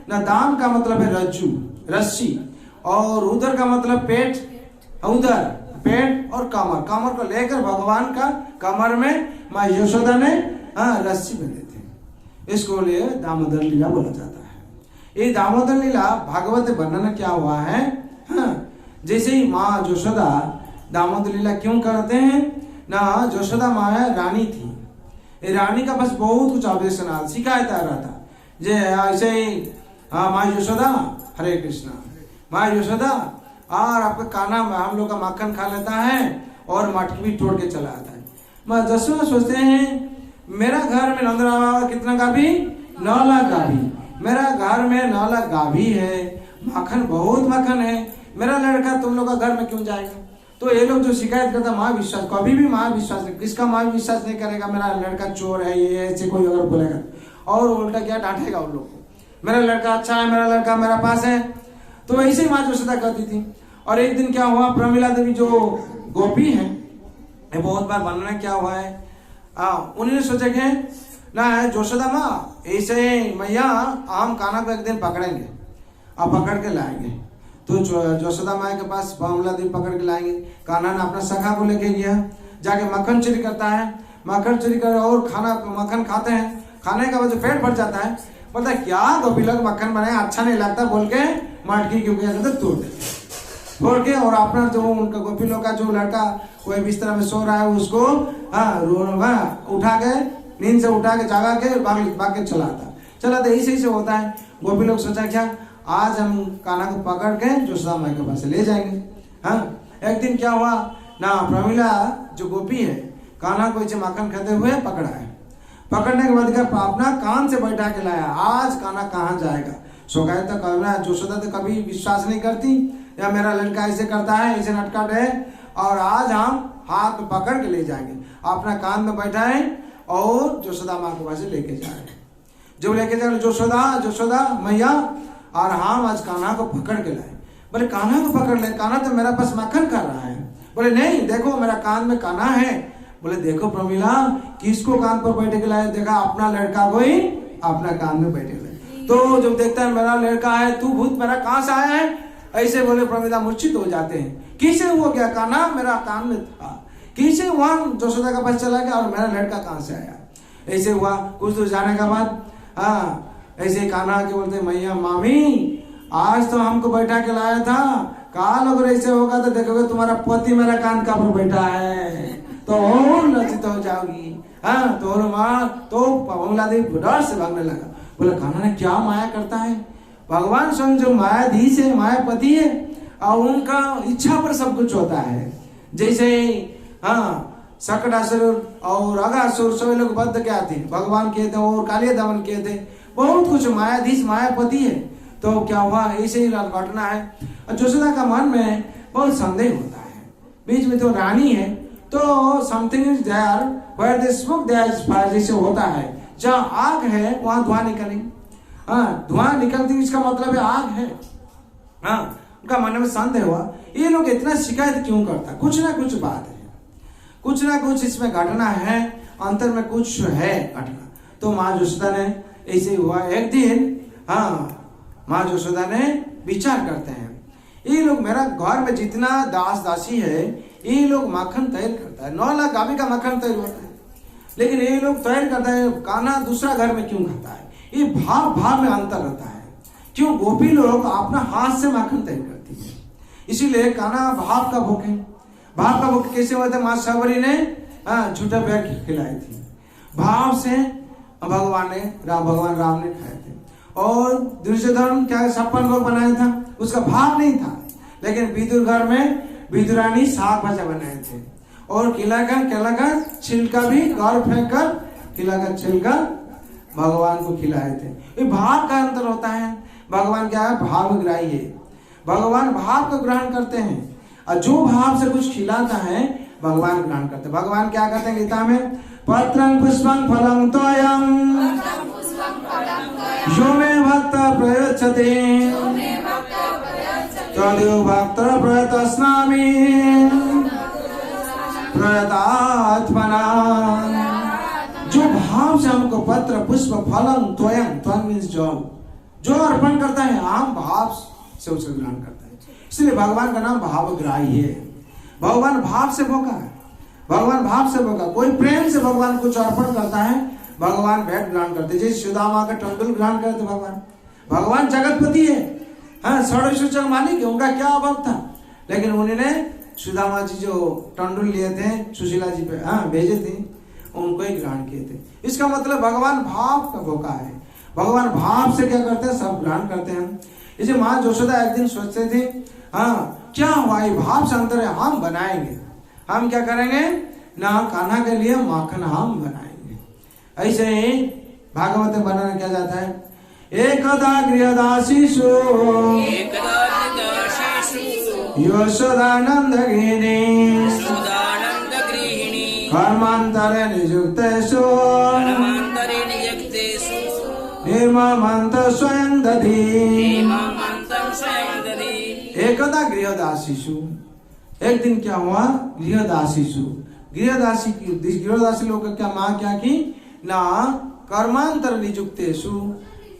ना, दाम का मतलब है रज्जू, रस्सी, और उदर का मतलब पेट, उदर पेट, और कमर, कमर को लेकर भगवान का कमर में माँ यशोदा ने रस्सी बंधे थे। इसको लिए दामोदर लीला बोला जाता है। ये दामोदर लीला भागवत वर्णन क्या हुआ है, हाँ जैसे ही माँ यशोदा दामोदर लीला क्यों करते हैं ना यशोदा माया रानी थी। ये रानी का बस बहुत कुछ ऑब्जेक्शन आ शिकायत आ रहा था जे ऐसे ही माँ यशोदा हरे कृष्णा, माँ यशोदा और आपका कान्हा हम लोग का माखन खा लेता है और मटकी भी तोड़ के चला आता है। माँ यशोदा सोचते हैं मेरा घर में नंदलाल कितना गाभी 9 लाख गाभी, मेरा घर में 9 लाख गाभी है, माखन बहुत माखन है, मेरा लड़का तुम लोग का घर में क्यों जाएगा। तो ये लोग जो शिकायत करता माँ विश्वास, कभी भी माँ विश्वास नहीं, किसका माँ विश्वास नहीं करेगा मेरा लड़का चोर है ये ऐसे कोई अगर बोलेगा, और उल्टा क्या डांटेगा उन लोग को, मेरा लड़का अच्छा है, मेरा लड़का मेरा पास है। तो ऐसे ही माँ यशोदा करती थी। और एक दिन क्या हुआ, प्रमिला देवी जो गोपी है, ये बहुत बार वर्णन क्या हुआ है, उन्होंने सोचा कि ना यशोदा माँ ऐसे मैया हम कान्हा को एक दिन पकड़ेंगे और पकड़ के लाएंगे। तो यशोदा माँ के पास प्रमिला देवी पकड़ के लाएंगे। कान्हा ने अपना सखा को लेके गया, जाके मक्खन चोरी करता है, मक्खन चोरी कर और खाना मक्खन खाते हैं, खाने का वजह पेट भर जाता है, पता है क्या गोपी लोग मक्खन बनाए अच्छा नहीं लगता बोल के मटकी क्यों क्या करते तोड़ देते, तोड़ के और अपना जो उनका गोपी लोग का जो लड़का कोई बिस्तर में सो रहा है उसको उठा के नींद से उठा के जागा के भाग के चलाता ऐसे से होता है। गोपी लोग सोचा क्या आज हम कान्हा को पकड़ के यशोदा माँ के पास ले जाएंगे। हाँ, एक दिन क्या हुआ ना, प्रमिला जो गोपी है कान्हा को इसे माखन खाते हुए पकड़ा है, पकड़ने के बाद अपना कान से बैठा के लाया, आज कान्हा कहाँ जाएगा। सो गए तो कान्हा यशोदा तो कभी विश्वास नहीं करती, या मेरा लड़का ऐसे करता है ऐसे नटखट है, और आज हम हाथ में पकड़ के ले जाएंगे, अपना कान में बैठाए और यशोदा माँ के पास लेके जाए। जब लेके जाए यशोदा मैया और हम आज कान्हा को पकड़ के लाए। बोले कान्हा को पकड़ ले, कान्हा तो मेरा पास मक्खन खा रहा है। बोले नहीं देखो मेरा कान में कान्हा है। बोले देखो प्रमिला किसको कान पर बैठे के लाए, देखा अपना लड़का को ही अपना कान में बैठे लाए। तो जब देखता है मेरा लड़का है, तू भूत मेरा कहाँ से आया है, ऐसे बोले प्रमिला मूर्छित हो जाते हैं। किसे हो गया, कान्हा मेरा कान में था, किसे वहां यशोदा का पास चला गया और मेरा लड़का कहाँ से आया। ऐसे हुआ कुछ दूर जाने के बाद ऐसे कान्हा के बोलते मैया मामी आज तो हमको बैठा के लाया था, काल अगर ऐसे होगा तो देखोगे तुम्हारा पति मेरा कान का पर बैठा है तो और लज्जित हो जाओगी। हाँ तो माँ तो प्रमिला देवी डर से भागने लगा। बोला कान्हा ने क्या माया करता है, भगवान स्वयं जो मायाधीश है मायापति है और उनका इच्छा पर सब कुछ होता है। जैसे सकटासुर और अगासुर सभी लोग बद्ध क्या थे, भगवान किए थे और कालिया दमन किए थे, बहुत कुछ मायाधीश मायापति है। तो क्या हुआ ऐसे ही घटना है। यशोदा का मन में बहुत संदेह होता है, बीच में तो रानी है तो something is there where the smoke there is fire, जैसे होता है जहाँ आग है वहां धुआं निकलेगी। धुआं निकलती इसका मतलब है आग है। उनका मन में संदेह हुआ ये लोग इतना शिकायत क्यों करता, कुछ ना कुछ बात है, कुछ ना कुछ इसमें घटना है, अंतर में कुछ है घटना। तो माँ यशोदा ने ऐसे हुआ एक दिन माँ यशोदा ने विचार करते हैं ये लोग मेरा घर में जितना दास दासी है ये लोग माखन तैयार करता है, 9 लाख गाभी का माखन तैयार होता है, लेकिन ये लोग तैयार करता है, कान्हा दूसरा घर में क्यों खाता है। ये भाव में अंतर रहता है, क्यों गोपी लोग अपना हाथ से माखन तैयार करती है, इसीलिए कान्हा भाव का भूख है। भाव का भूख कैसे हुआ था, माँ सबरी ने झूठा पैर खिलाए थे, भाव से भगवान राम ने खाए थे। और दुर्योधन क्या 56 भोग बनाया था, उसका भाव नहीं था, लेकिन विदुर घर में विदुरानी साग भाजा बनाए थे और केला का छिलका भी घर फेंक कर केला का छिलका भगवान को खिलाए थे। ये भाव का अंतर होता है। भगवान क्या है, भावग्राही है, भगवान भाव को ग्रहण करते हैं और जो भाव से कुछ खिलाता है भगवान ग्रहण करते हैं। भगवान क्या कहते हैं गीता में, पत्रं पुष्पं फलं तोयं यो मे भक्त प्रयच्छति तदेव भक्त प्रयतस्नामि प्रयतात्मना। जो भाव से हमको पत्र पुष्प फलम त्वयं, त्वं मीन्स जो अर्पण करता है हम भाव से उसे ग्रहण करता है, इसलिए भगवान का नाम भावग्राही है। भगवान भाव से भोगा है, भगवान भाव से भोगा। कोई प्रेम से भगवान कुछ अर्पण करता है भगवान भेंट ग्रहण करते, जैसे सुदामा का टंडुल ग्रहण करते भगवान जगतपति है, हाँ सर्वश्रेष्ठ मालिक है, उनका क्या अभाव था, लेकिन उन्होंने सुदामा जी जो टंडुल लिए थे सुशीला जी पे भेजे थे, उनको ही ग्रहण किए थे। इसका मतलब भगवान भाव का भोका है। भगवान भाव से क्या करते हैं, सब ग्रहण करते हैं। इसे माँ यशोदा एक दिन सोचते थे, क्या हुआ, ये भाव से अंतर है, हम बनाएंगे, हम क्या करेंगे ना, कान्हा के लिए माखन हम बनाएंगे। ऐसे ही भागवत में वर्णन किया जाता है, एकदा गृहदासीषु यशोदानंद गृहिणी कर्मांतरे नियुक्तेषु निर्ममन्त स्वयं दधी। एकदा गृहदासीषु, एक दिन क्या हुआ, गृहदासीषु, गृहदासी लोग का क्या माँ क्या की ना, कर्मांतर नियुक्तेषु,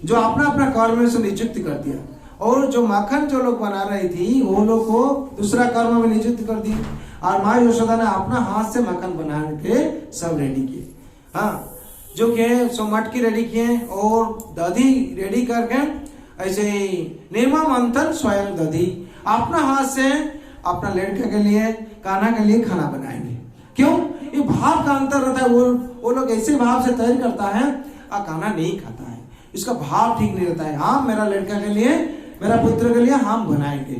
जो अपना अपना कर्म से नियुक्त कर दिया, और जो माखन जो लोग बना रही थी वो लोग को दूसरा कर्म में नियुक्त कर दी, और माँ यशोदा ने अपना हाथ से माखन बना के सब रेडी किए। जो कि सो मटकी रेडी किए और दधी रेडी करके ऐसे ही निर्मा मंथन स्वयं दधी, अपना हाथ से अपना लड़का के लिए, कान्हा के लिए खाना बनाएंगे। क्यों, ये भाव का अंतर रहता है। वो लोग ऐसे भाव से तैयार करता है और कान्हा नहीं खाता है, इसका भाव ठीक नहीं रहता है। हाँ, मेरा लड़का के लिए, मेरा पुत्र के लिए हम बनाएंगे।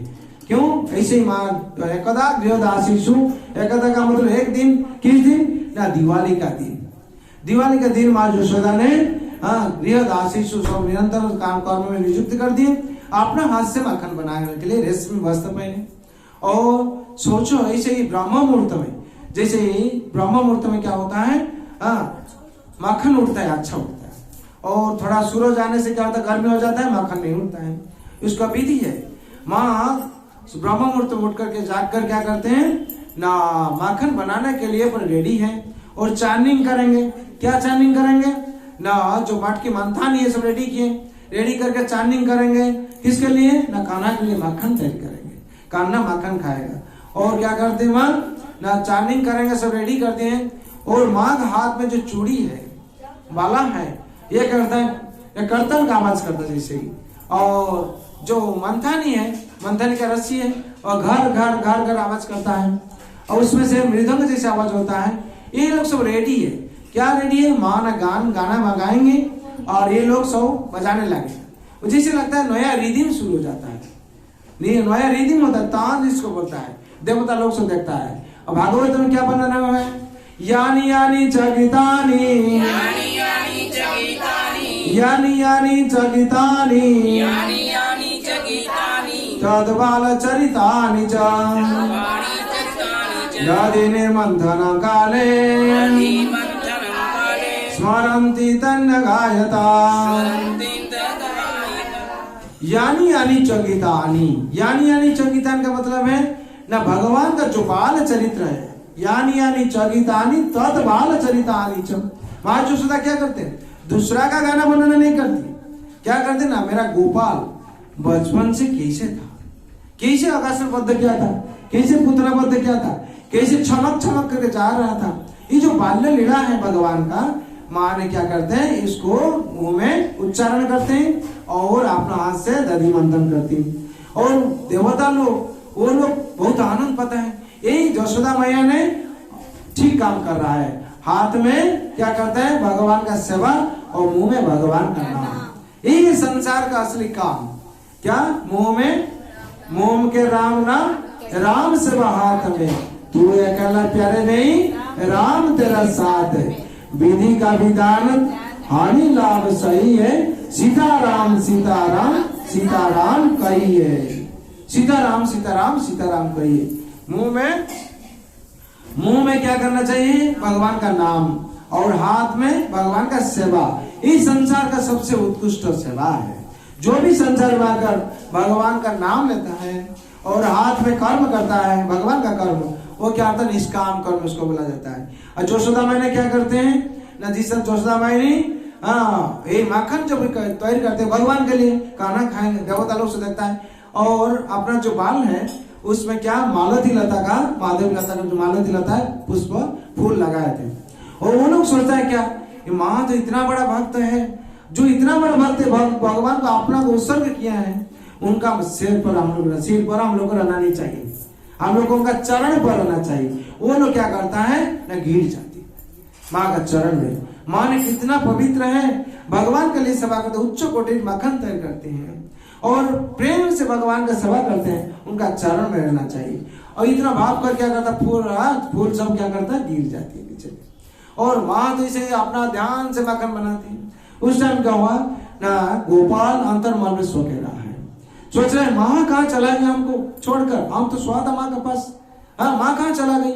क्यों, ऐसे ही माँ एकदा गृहदासीषु, एकदा का मतलब एक दिन, किस दिन ना, दिवाली का दिन। दिवाली का दिन माँ यशोदा ने गृहदासीषु सब निरंतर काम कर्म में नियुक्त कर दिए, अपना हाथ से माखन बनाने के लिए रेशमी वस्त्र पहने। और सोचो ऐसे ही ब्रह्म मुहूर्त में, जैसे ही ब्रह्म मुहूर्त में क्या होता है, माखन उठता है, अच्छा उठता है, और थोड़ा सूरज आने से क्या होता है, गर्मी हो जाता है, माखन नहीं उठता है। उसका विधि है, माँ ब्रह्म मुहूर्त में उठ करके जाग कर क्या करते हैं ना, माखन बनाने के लिए पर रेडी है, और चार्निंग करेंगे। क्या चार्निंग करेंगे ना, जो मटकी मंथन ये सब रेडी किए, रेडी करके चार्निंग करेंगे, किसके लिए ना, कान्हा के लिए माखन तैयार करेंगे, कान्हा माखन खाएगा। और क्या करते हैं माँ ना, चार्निंग करेंगे, सब रेडी करते हैं, और माँ के हाथ में जो चूड़ी है, बाला है, ये करता है, ये कर्तन का आवाज करता है जैसे ही। और जो मंथानी है, मंथानी का रस्सी है, और घर घर घर घर आवाज करता है, और उसमें से मृदंग जैसे आवाज होता है। ये लोग सब रेडी है, क्या रेडी है, माँ ना गाना गाएंगे, और ये लोग सब बजाने लगे। जैसे लगता है नया रिदिम शुरू हो जाता है, नया रिदिम होता है, तान जिसको बोलता है, देवता लोग सब देखता है। और भागवत में क्या बनाना हुआ है, यानी यानी चगितानी, यानी यानी चगितानी तद्बाल चरितानि च दधि निर्मन्थन काले स्मरन्ति तन्न गायता। यानी यानी चगितानि, यानी यानी चगितानि का मतलब है ना, भगवान का जो बाल चरित्र है, यानी यानी चगितानि तद बाल चरितानि च। माँ यशोदा क्या करते हैं, दूसरा का गाना बनाना नहीं करती, क्या करते ना, मेरा गोपाल बचपन से कैसे था, कैसे आकाशबद्ध किया था, कैसे पुत्रबद्ध किया था, कैसे चमक चमक करके जा रहा था, ये जो बाल्य लीला है भगवान का, माँ ने क्या करते हैं, इसको मुंह में उच्चारण करते हैं और अपना हाथ से दधी मंथन करती हैं। और देवता लोग, वो लोग बहुत आनंद पाता है, यही यशोदा मैया ने ठीक काम कर रहा है, हाथ में क्या करता है, भगवान का सेवा, और मुंह में भगवान का नाम। यही संसार का असली काम, क्या, मुंह में मोम के राम नाम, राम सेवा हाथ में, तू अकेला प्यारे नहीं, राम तेरा साथ है, विधि का विधान हानि लाभ सही है, सीताराम सीताराम सीताराम कहिए, सीताराम सीताराम सीताराम कहिए। मुंह में क्या करना चाहिए, भगवान का नाम, और हाथ में भगवान का सेवा। इस संसार का सबसे उत्कृष्ट सेवा है। जो भी संसार में आकर भगवान का नाम लेता है और हाथ में कर्म करता है, भगवान का कर्म, वो क्या होता है, निष्काम कर्म उसको बोला जाता है। और यशोदा माई क्या करते हैं ना, जिस यशोदा माई ये माखन जो तैयार करते हैं भगवान के लिए, खाना खाएंगे, देवता लोग से देखता है, और अपना जो बाल है उसमें क्या, मालती लता का, माधवी लता का जो मालती लता है, पुष्प फूल लगाए थे। और वो लोग सोचता है क्या, ये माँ तो इतना बड़ा भक्त है, जो इतना बड़ा भक्त है, भगवान को अपना को उत्सर्ग किया है, उनका सिर पर हम लोग को रहना नहीं चाहिए। हम लोगों का चरण पर होना चाहिए। वो लोग क्या करता है ना, गिर जाती माँ का चरण में। माँ ने कितना पवित्र है, भगवान के लिए सेवा करते, उच्च कोटि मक्खन तय करते हैं और प्रेम से भगवान का सेवा करते हैं, उनका चरण में रहना चाहिए। और इतना भाव कर क्या करता, फूल सब क्या करता है, गिर जाती है नीचे। और माँ तो इसे अपना ध्यान से मक्खन बनाती है। उस टाइम क्या हुआ ना, गोपाल अंतर मन में सो के रहा है, सोच रहे माँ कहाँ चला गया हमको छोड़कर, हम तो स्वाद माँ के पास, हाँ माँ कहाँ चला गई।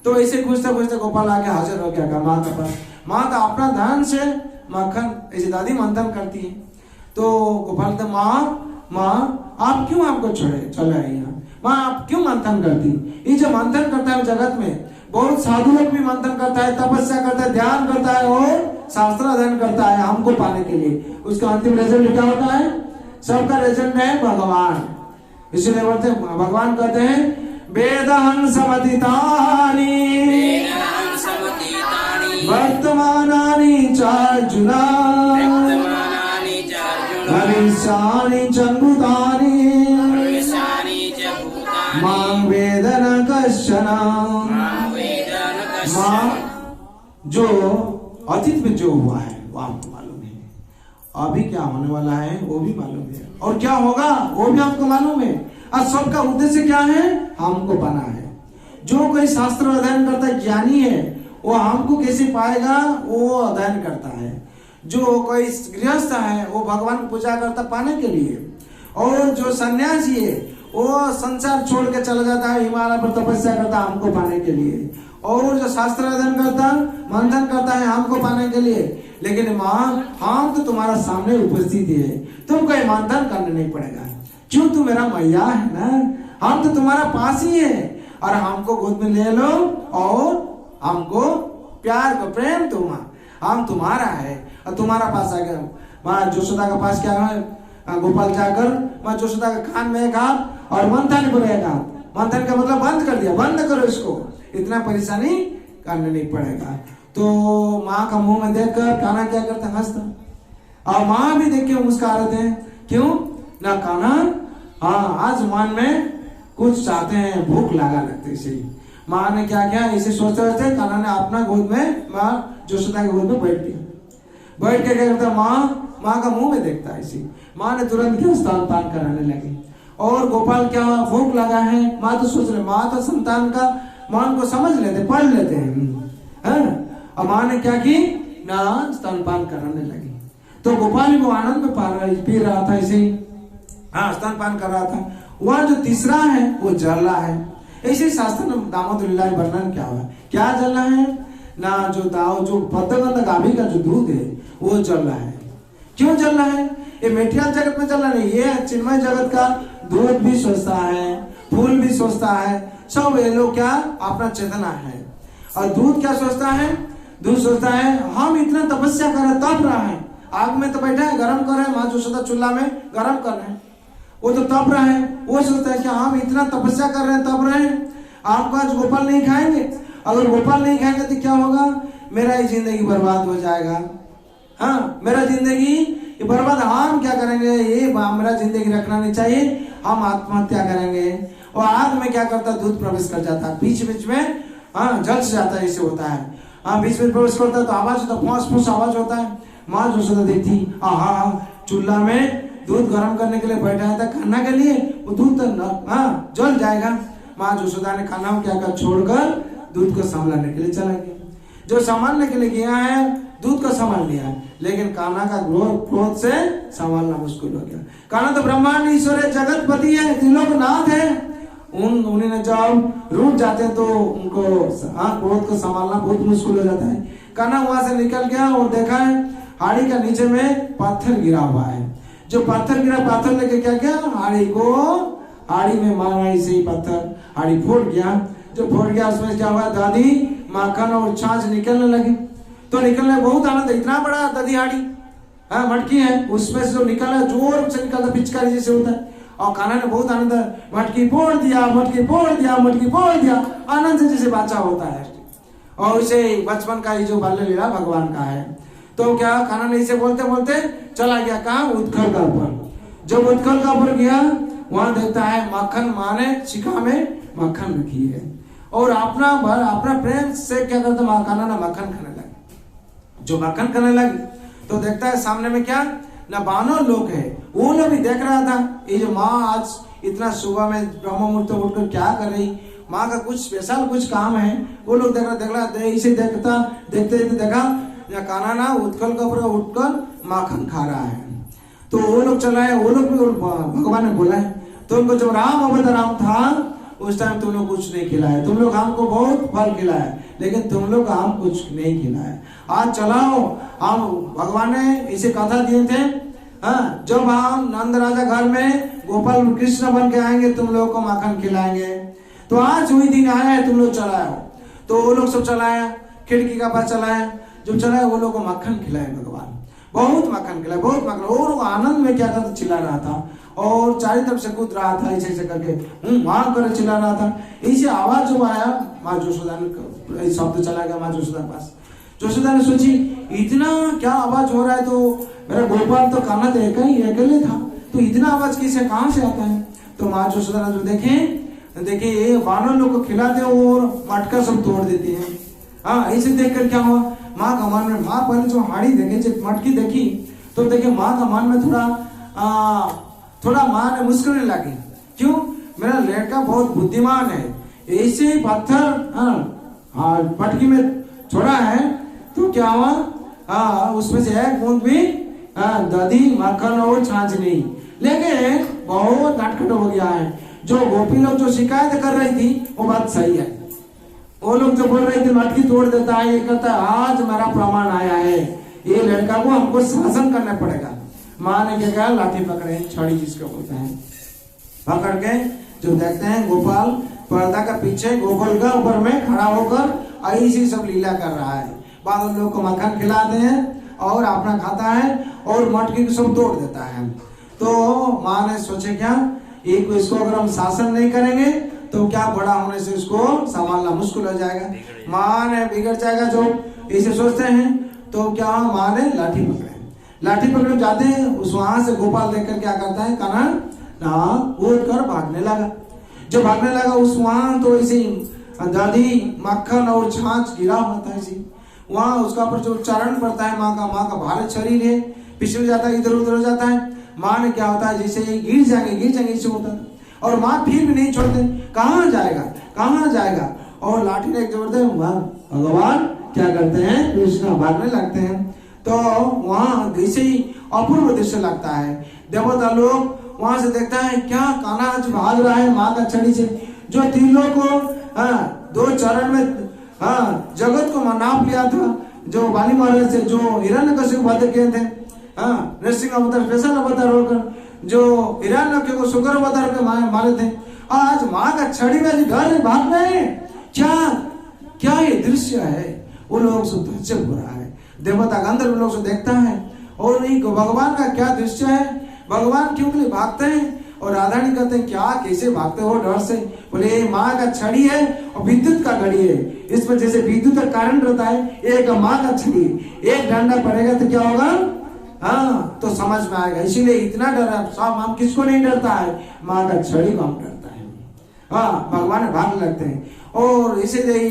तो ऐसे पूछते पूछते गोपाल आके हाजिर हो गया माँ के पास। माँ तो अपना ध्यान से मक्खन ऐसे दादी मंथन करती है। तो गोपाल तो माँ आप क्यों हमको छोड़े चले यहाँ, माँ आप क्यों मंथन करती। ये जो मंथन करता है जगत में बहुत साधु लोग भी मंथन करता है, तपस्या करता है, ध्यान करता है और शास्त्र अध्ययन करता है हमको पाने के लिए। उसका अंतिम रिजल्ट क्या होता है, सबका रिजल्ट है भगवान। इसलिए बोलते भगवान कहते हैं वेदहं समतीतानि वर्तमानानि चार्जुना भविष्यानि च भूतानि मां वेद न कश्चन। जो अतीत में जो हुआ है वो आपको मालूम है, अभी क्या होने वाला है वो भी मालूम है, और क्या होगा वो भी आपको मालूम है। और सबका उद्देश्य क्या है, हमको पाना है। जो कोई शास्त्र अध्ययन करता है, ज्ञानी है, वो हमको कैसे पाएगा वो अध्ययन करता है। जो कोई गृहस्थ है वो भगवान की पूजा करता पाने के लिए, और जो सन्यासी है वो संसार छोड़ के चला जाता है, हिमालय पर तपस्या करता है हमको पाने के लिए, और जो शास्त्र अध्ययन करता मंथन करता है हमको पाने के लिए। लेकिन माँ हम तो तुम्हारा सामने उपस्थित है, तुमको मंथन करना नहीं पड़ेगा, क्यों तू मेरा मैया है ना, हम तो तुम्हारा पास ही है, और हमको गोद में ले लो और हमको प्यार को प्रेम तुम, हम तुम्हारा है और तुम्हारा पास आ गया। माँ यशोदा के पास क्या है, गोपाल जाकर माँ यशोदा के कान में एक हाथ और मंथन को एक हाथ, मंथन का मतलब बंद कर दिया, बंद करो इसको, इतना परेशानी करने नहीं पड़ेगा। तो माँ का मुंह में देखकर कान्हा क्या करता, हंसता, और माँ भी देख के मुस्कुरा रहे थे, क्यों ना कान्हा, हाँ आज मन में कुछ चाहते हैं, भूख लगा लगते इसे। माँ ने क्या किया, इसे सोचते सोचते कान्हा ने अपना गोद में माँ यशोदा के गोद में बैठ गया। बैठ के क्या करता, माँ का मुंह में देखता है इसी। माँ ने तुरंत क्या स्तन पान कराने लगी, और गोपाल क्या भूख लगा है, माँ तो सोच रहे, माँ तो संतान का मन को समझ लेते, पढ़ लेते हैं। और माँ ने क्या की ना, स्तनपान कराने लगी। तो गोपाल को आनंद में पी रहा था इसे, हाँ स्तनपान कर रहा था। वह जो तीसरा है वो जल रहा है। ऐसे शास्त्र में दामोदर लीला वर्णन क्या हुआ, क्या जल रहा है ना, जो पद्मगंध गाभी का जो दूध है वो जल रहा है। क्यों जल रहा है, ये मेटियाल जगत में जल रहा नहीं, ये चिन्मय जगत का दूध भी सोचता है, फूल भी सोचता है, सब ये लोग क्या अपना चेतना है। और दूध क्या सोचता है, दूध सोचता है हम इतना तपस्या कर रहे, तप रहा है, आग में तो बैठा है, गरम कर रहे हैं, माँ यशोदा चूल्हा में गरम कर रहे हैं, वो तो तप रहा है। वो सोचता है कि हम इतना तपस्या कर रहे हैं, तप रहे हैं, आपको आज गोपाल नहीं खाएंगे, अगर गोपाल नहीं खाएंगे तो क्या होगा, मेरा ही जिंदगी बर्बाद हो जाएगा, हाँ मेरा जिंदगी ये बर्बाद, हम क्या करेंगे, ये मेरा जिंदगी रखना नहीं चाहिए, हम आत्महत्या करेंगे। और आग में क्या करता, दूध प्रवेश कर जाता है, बीच बीच में हाँ जल से जाता है, ऐसे होता है, हाँ बीच में प्रवेश करता है तो आवाज होता है, फूस फूस आवाज होता है। माँ यशोदा देखती, चूल्हा में दूध गर्म करने के लिए बैठा था खाना के लिए, वो दूध तो हाँ जल जाएगा। माँ यशोदा ने खाना को क्या कर, छोड़कर दूध को संभालने के लिए चला गया। जो संभालने के लिए गया है दूध को संभाल लिया, लेकिन कान्हा का क्रोध से संभालना मुश्किल हो गया। कान्हा तो ब्रह्मांड ईश्वर है, जगतपति है, त्रिलोकनाथ है, उन्हें जब रूठ जाते हैं तो उनको क्रोध को संभालना बहुत मुश्किल हो जाता है। कान्हा वहां से निकल गया और देखा है हाड़ी का नीचे में पत्थर गिरा हुआ है। जो पत्थर गिरा, पत्थर लेके क्या किया, हाड़ी में मारा, इसे ही पत्थर हाड़ी फूट गया। जो फूट गया उसमें क्या हुआ, दादी माखन और छाछ निकलने लगी। तो निकलने बहुत आनंद, इतना बड़ा दादी हाड़ी मटकी है, उसमें से जो निकला जोर से निकलता, पिचकारी जैसे होता है। और कान्हा ने बहुत आनंद, मटकी फोड़ दिया, मटकी फोड़ दिया, मटकी फोड़ दिया, आनंद से जैसे बच्चा होता है। और उसे बचपन का ही जो बाल्य लीला भगवान का है। तो क्या कान्हा ने इसे बोलते बोलते चला गया कहाँ, उत्कल का ऊपर। जब उत्कल का ऊपर गया वहां देखता है मक्खन, माँ ने शिखा में मक्खन रखी है और अपना प्रेम से क्या करता, माँ कान्हा ना मक्खन खाने लगे। जो मक्खन खाने लगे तो देखता है सामने में क्या ना बानर लोग है, वो लोग भी देख रहा था ये जो माँ आज इतना सुबह में ब्रह्म मुहूर्त उठकर क्या कर रही, माँ का कुछ स्पेशल कुछ काम है। वो लोग देख रहा इसे देखते देखा कान्हा ना उत्कल का पूरा उठकर माखन खा रहा है। तो वो लोग चलाए, वो लोग भी भगवान ने बोला है तो उनको जब राम अवताराम था उस टाइम तुम लोग कुछ नहीं खिलाए, तुम लोग हमको बहुत फल खिलाए लेकिन तुम लोग हम कुछ नहीं खिलाए। आज चलाओ, हम भगवान ने इसे कथा दिए थे, हाँ जब हम नंद राजा घर में गोपाल कृष्ण बन के आएंगे तुम लोगों को माखन खिलाएंगे। तो आज वही दिन आया है, तुम लोग चलाओ। तो वो लोग सब चलाया, खिड़की का पास चलाया, जब चलाया वो लोग को मक्खन खिलाए भगवान, बहुत मक्खन खिलाए, बहुत मक्खन। और वो आनंद में क्या करता चिल्ला रहा था और चारों तरफ से कूद रहा था, ऐसे करके वहां कर चिल्ला रहा था। ऐसे आवाज जो आया माँ यशोदा ने शब्द चला गया माँ यशोदा के पास। यशोदा ने सोची इतना क्या आवाज हो रहा है, तो मेरा गोपाल तो कान्हा तो अकेले था, तो इतना आवाज कैसे कहाँ से आता है। तो माँ यशोदा ने जो देखे ये बानर लोग को खिलाते हैं और मटका सब तोड़ देते हैं। हाँ ऐसे देखकर क्या हुआ, माँ का मन में, माँ पहले जो हाड़ी देखे जब मटकी देखी तो देखे माँ का मन में थोड़ा माँ ने मुस्कुराने लगी। क्यों, मेरा लड़का बहुत बुद्धिमान है, ऐसे ही पत्थर मटकी में छोड़ा है तो क्या हुआ, उसमें से एक बूंद भी दही मक्खन और छाछ नहीं, लेकिन बहुत नटखट हो गया है। जो गोपी लोग जो शिकायत कर रही थी वो बात सही है, वो लोग जो बोल रहे थे मटकी तोड़ देता है, ये करता है, आज मेरा प्रमाण आया है, ये लड़का को हमको शासन करना पड़ेगा। माँ ने क्या कहा, लाठी पकड़े, छड़ी जिसको बोलते हैं, पकड़ के जो देखते हैं गोपाल पर्दा का पीछे गोपाल का ऊपर में खड़ा होकर ऐसी सब लीला कर रहा है। बाद लोग को मक्खन खिलाते हैं और अपना खाता है और मटकी को सब तोड़ देता है। तो माँ ने सोचे क्या, एक इसको अगर हम शासन नहीं करेंगे तो क्या बड़ा होने से इसको संभालना मुश्किल हो जाएगा, माँ ने बिगड़ जाएगा, जो ऐसे सोचते हैं। तो क्या माँ ने लाठी पकड़े जाते हैं, उस वहां से गोपाल देखकर क्या करता है, कान्हा ना कूद कर भागने लगा। जब भागने लगा उस वहां तो ऐसे दही मक्खन और छाछ गिरा हुआ था, ऐसे वहां उसका पर जो चरण पड़ता है माँ का भारत शरीर है, पिछड़ जाता है, इधर उधर हो जाता है। माँ ने क्या होता है, जैसे ये गिर जाएंगे इससे होता है, और माँ फिर भी नहीं छोड़ते, कहाँ जाएगा। और लाठी ने जोड़ते भगवान क्या करते हैं, कृष्ण भागने लगते हैं। तो वहां जैसे ही अपूर्व दृश्य लगता है, देवता लोग वहां से देखता है क्या कान्हा आज भाग रहा है माँ का छड़ी से, जो तीनों को दो चरण में जगत को नाप लिया था, जो बाली महाराज से जो हिरण्यकशिपु को वध किए थे, नरसिंह अवतार स्पेशल अवतार होकर जो हिरण्यक को सुगर अवतार के मारे थे, आज माँ का छड़ी में घर भाग रहे हैं। क्या ये दृश्य है, वो लोग से ताज्जुब हो रहा है, देवता गंधर्व लोग से देखता है और ये भगवान का क्या दृश्य है, भगवान क्यों के लिए भागते हैं। और राधारानी कहते हैं क्या कैसे भागते हो डर से, बोले माँ का छड़ी है और विद्युत का घड़ी है, इसमें जैसे विद्युत का करंट रहता है, एक माँ का छड़ी, एक डंडा पड़ेगा तो क्या होगा, तो समझ में आएगा। इसीलिए इतना डर है, सब हम किसको नहीं डरता है, माँ का छड़ी को हम डरता है। भगवान भागने लगते हैं और इसीलिए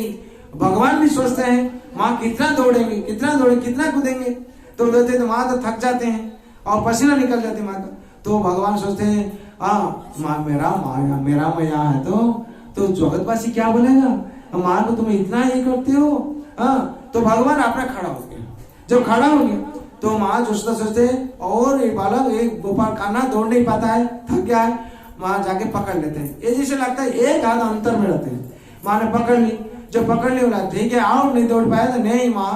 भगवान भी सोचते हैं माँ कितना दौड़ेंगे, कितना कूदेंगे, तो कहते तो माँ तो थक जाते हैं और पसीना निकल जाते माँ का। तो भगवान सोचते हैं माँ मेरा मैया है तो जगतवासी क्या बोलेगा, माँ को तुम इतना ही करते हो। तो भगवान अपना खड़ा हो गया, जब खड़ा हो गया तो माँ सोचते और एक बालक एक गोपाल कान्हा दौड़ नहीं पाता है, थक गया है, माँ जाके पकड़ लेते हैं। ये जैसे लगता है एक हाथ अंतर में रहते हैं, माँ ने पकड़ ली, जब पकड़ ली बोला ठीक है आओ, नहीं दौड़ पाया तो नहीं माँ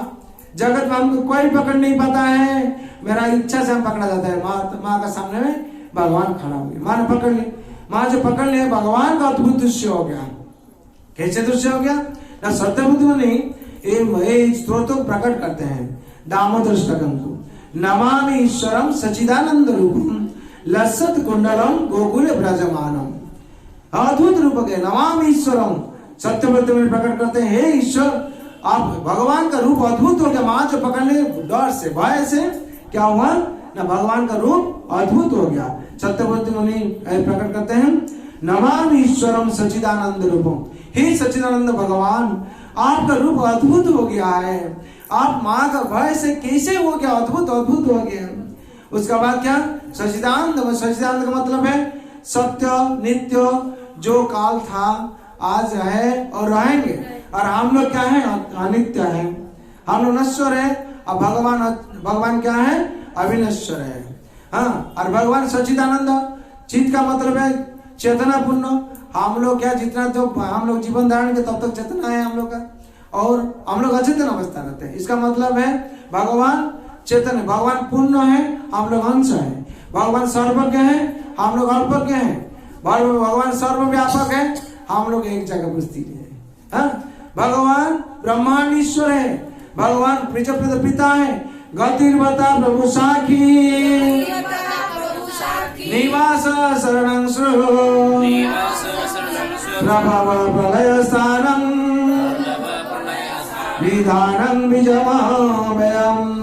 जगत में हमको कोई पकड़ नहीं पाता है, मेरा इच्छा से हम पकड़ा जाता है। माँ का सामने में भगवान खड़ा हो गया, माँ ने पकड़ ली, माँ जो पकड़ लिया भगवान का अद्भुत दृश्य हो गया। कैसे दृश्य हो गया ना, सत्यबुद्धि में नहीं, ये स्त्रोतों को प्रकट करते हैं दामोदर ष्टकम को, नमामि ईश्वरम सचिदानंद रूपम लसत कुंडलम गोकुल ब्रजमानम। अद्भुत रूप के नमामि ईश्वरम, सत्यव्रत में प्रकट करते हैं हे ईश्वर, आप भगवान का रूप अद्भुत हो गया। माँ जो पकड़ ले डर से भय से क्या हुआ ना, भगवान का रूप अद्भुत हो गया। सत्यव्रत मुनि प्रकट करते हैं, नमामि ईश्वरम सच्चिदानंद रूपम। हे सच्चिदानंद भगवान, आपका रूप अद्भुत हो गया है। आप माँ का भय से कैसे हो गया, अद्भुत अद्भुत हो गया। उसका बाद क्या, सच्चिदानंद। सच्चिदानंद का मतलब है सत्य, नित्य, जो काल था आज है और रहेंगे। और हम लोग क्या है, अनित्य है, हम लोग नश्वर है। और भगवान क्या है, अविनश्वर है। हाँ, और भगवान सच्चिदानंद, चित का मतलब है चेतना पूर्ण। हम लोग क्या, जितना जो हम लोग जीवन धारण के तब तक चेतना है हम लोग का, और हम लोग अचेतन अवस्था रहते हैं। इसका मतलब है भगवान चेतन है, भगवान पूर्ण है, हम लोग अंश है। भगवान सर्वज्ञ है, हम लोग अल्पज्ञ है। भगवान सर्वव्यापक है, हम लोग एक जगह उपस्थित है। हाँ? भगवान ब्रह्मांड ईश्वर है, भगवान प्रजापति पिता है। गतिर्वता प्रभु साखी निवास शरणं श्रुः प्रभव प्रलय स्थानं निधानं बीजमव्ययम्।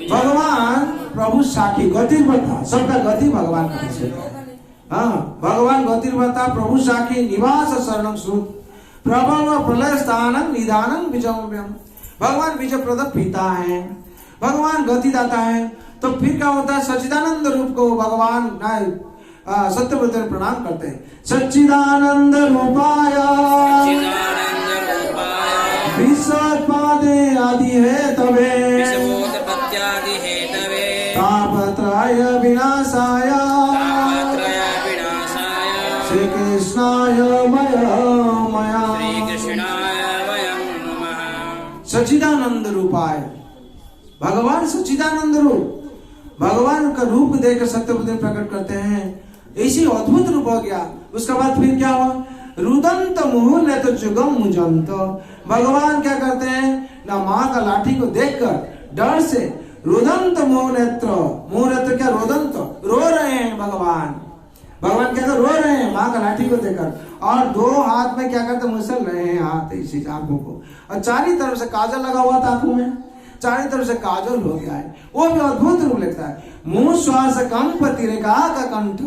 भगवान प्रभु साखी, गतिर्वता, सबका गति भगवान का है। हाँ, भगवान गतिर्वता प्रभु साखी निवास शरणं श्रुः प्रभव प्रलय स्थानं निधानं बीजमव्ययम्। भगवान बीज प्रद पिता है, भगवान गतिदाता है। तो फिर क्या होता है, सच्चिदानंद रूप को भगवान सत्यव्रत में प्रणाम करते हैं। सच्चिदानंद रूपाय विश्वोत्पत्ति आदि है तवे तापत्रय विनाशाय श्री कृष्णाय मया सच्चिदानंद रूपाय, भगवान सच्चिदानंद रूप, भगवान का रूप देखकर सत्यव्रत प्रकट करते हैं। ऐसी अद्भुत रूप हो गया। उसके बाद फिर क्या हुआ, रुदंत मुहुर ने तो जुगम मुजंत। भगवान क्या करते हैं ना, माँ का लाठी को देखकर डर से रुदंत मुहुर नेत्र, मुहुर नेत्र क्या, रुदंत, रो रहे हैं भगवान। भगवान क्या रो रहे हैं माँ का लाठी को देखकर, और दो हाथ में क्या करते, मुसल रहे हैं हाथ इसी आंखों को, और चारों तरफ से काजल लगा हुआ था आंखों में, चारों तरफ से काजल हो गया है। वो भी अद्भुत रूप लगता है। मुंह श्वास कंप तिरेका का कंठ,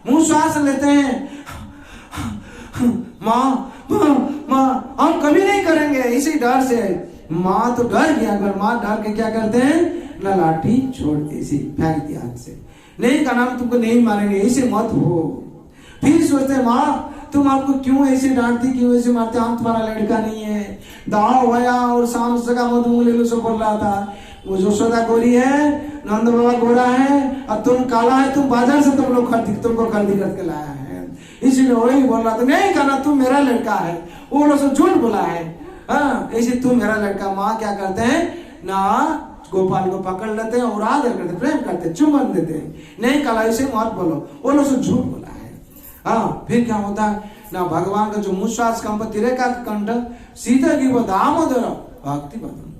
मुंह श्वास लेते हैं, माँ माँ हम कभी नहीं करेंगे, इसी डर से। माँ तो डर गया, अगर माँ डर के क्या करते हैं ना, लाठी छोड़ इसी फेंक दिया हाथ से, नहीं का नाम तुमको नहीं मारेंगे, ऐसे मत हो। फिर सोचते माँ तुम आपको क्यों ऐसे डांटती, क्यों ऐसे मारते, हम तुम्हारा लड़का नहीं है। दाव भया और शाम सका मधु ले लो सो बोल रहा था। वो यशोदा गोरी है, नंद बाबा गोरा है, और तुम काला है, तुम बाजार से तुमको खरीदी करके लाया है। इसीलिए वही बोल रहा था, नहीं कहना तुम मेरा लड़का है। वो लोग सब झूठ बोला है। हाँ, ऐसे तुम मेरा लड़का। माँ क्या करते हैं ना, गोपाल को पकड़ लेते हैं और आदर करते, प्रेम करते, चुम्बन देते हैं, नहीं काला ऐसे मत बोलो, वो लोग सब झूठ बोला है। हाँ, फिर क्या होता है ना, भगवान का जो मुश्वास कंप तिरेका कंठ शीत गिर दामोदर भक्ति बदन,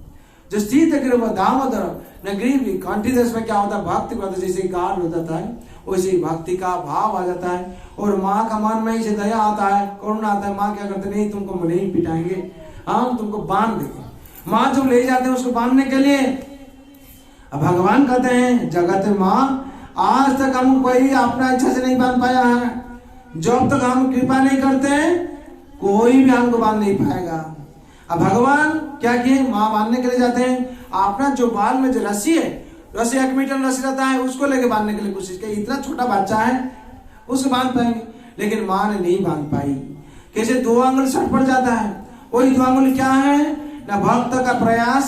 जो शीत गिर दामोदर न ग्रीव कंठी देश में क्या होता है, भक्ति बदन जैसे गाल हो जाता है, वैसे भक्ति का भाव आ जाता है। और माँ का मन में इसे दया आता है, करुणा आता है। माँ क्या करते, नहीं तुमको नहीं पिटाएंगे, हम तुमको बांध देंगे। माँ जब ले जाते हैं उसको बांधने के लिए, अब भगवान कहते हैं जगत माँ आज तक हम कोई अपना इच्छा से नहीं बांध पाया है, जब तक हम कृपा नहीं करते कोई भी हमको बांध नहीं पाएगा। अब भगवान क्या किए, माँ बांधने के लिए जाते हैं, अपना जो बाल में जो रस्सी है, रस्सी 1 मीटर रस्सी रहता है, उसको लेके बांधने के लिए कोशिश की। इतना छोटा बच्चा है उसको बांध पाएंगे, लेकिन माँ ने नहीं बांध पाई। कैसे 2 आंगुल सट पड़ जाता है, वही 2 आंगुल क्या है ना, भक्त का प्रयास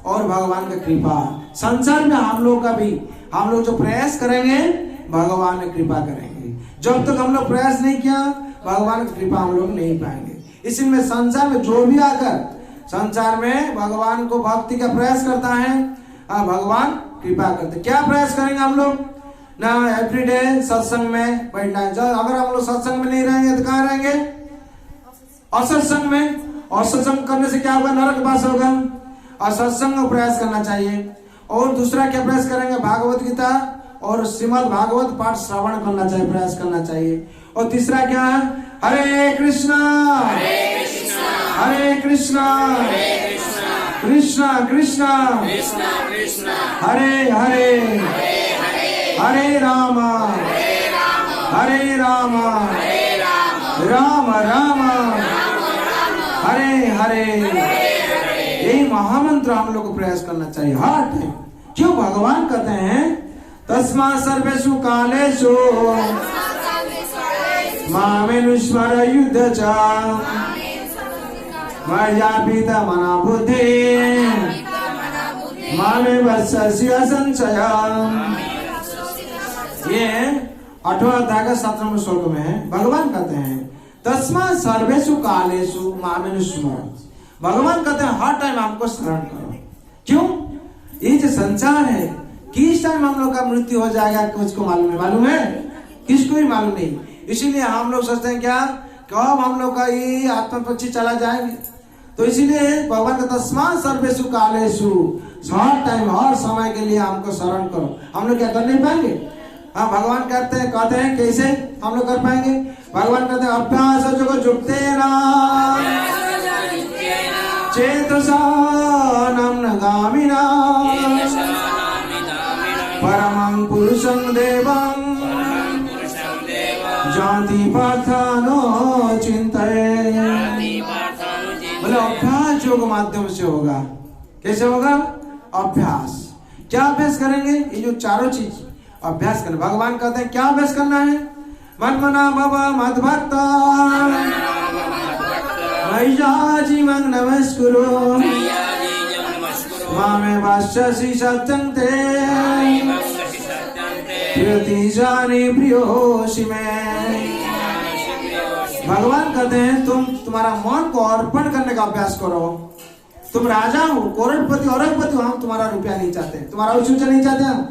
और भगवान का कृपा। संसार में हम लोग का भी, हम लोग जो प्रयास करेंगे भगवान ने कृपा करेंगे। जब तक हम लोग प्रयास नहीं किया भगवान की कृपा हम लोग नहीं पाएंगे। इसलिए संसार में जो भी आकर संसार में भगवान को भक्ति का प्रयास करता है, भगवान कृपा करते। क्या प्रयास करेंगे हम लोग ना, एवरीडे सत्संग में बैठना है। अगर हम लोग सत्संग में नहीं रहेंगे तो कहाँ रहेंगे, असत्संग में। और सत्संग करने से क्या होगा, नरक वास होगा। और सत्संग में प्रयास करना चाहिए। और दूसरा क्या प्रयास करेंगे, भागवत गीता और श्रीमद् भागवत पाठ श्रवण करना चाहिए, प्रयास करना चाहिए। और तीसरा क्या है, हरे कृष्णा हरे कृष्णा कृष्णा कृष्णा हरे हरे हरे राम हरे राम राम राम हरे हरे। यही महामंत्र हम लोग को प्रयास करना चाहिए हर टाइम। क्यों भगवान कहते हैं तस्मा सर्वेषु कालेषु मामेनुस्मर युद्ध च मया पीता मना बुद्धि मामे वत्सस्य संशय। ये 8वां अध्याय का 17वां श्लोक में है। भगवान कहते हैं तस्मा सर्वेषु कालेषु मामेनुस्मर। भगवान कहते हैं हर टाइम हमको स्मरण करो। क्यों? ये जो संसार है किस टाइम हम लोग का मृत्यु हो जाएगा किसको मालूम है? किसको भी मालूम नहीं। इसीलिए हम लोग सोचते हैं क्या कब हम लोग का ये आत्मा पक्षी चला जाएंगे। तो इसीलिए भगवान का तस्मा सर्वेषु कालेषु, हर टाइम हर समय के लिए हमको स्मरण करो। हम लोग क्या कर नहीं पाएंगे? हाँ, भगवान कहते हैं कैसे हम लोग कर पाएंगे? भगवान कहते हैं अभ्यास जो जुटते ना चेतसा नगामिना परमं पुरुषं देवं जाति पार्थानो चिंतये। बोले अभ्यास योग माध्यम से होगा। कैसे होगा? अभ्यास। क्या अभ्यास करेंगे? ये जो चारों चीज अभ्यास करें। भगवान कहते हैं क्या अभ्यास करना है? मन मना भव मद्भक्ता मय्याजीवं नमस्कुरु मामे वास्यसि सत्यं ते प्रियतिजानि प्रियोषि मे। भगवान कहते हैं तुम्हारा मन को अर्पण करने का अभ्यास करो। तुम राजा हो, करोड़पति अरबपति हो, हम तुम्हारा रुपया नहीं चाहते, तुम्हारा ऊंचा नहीं चाहते, हम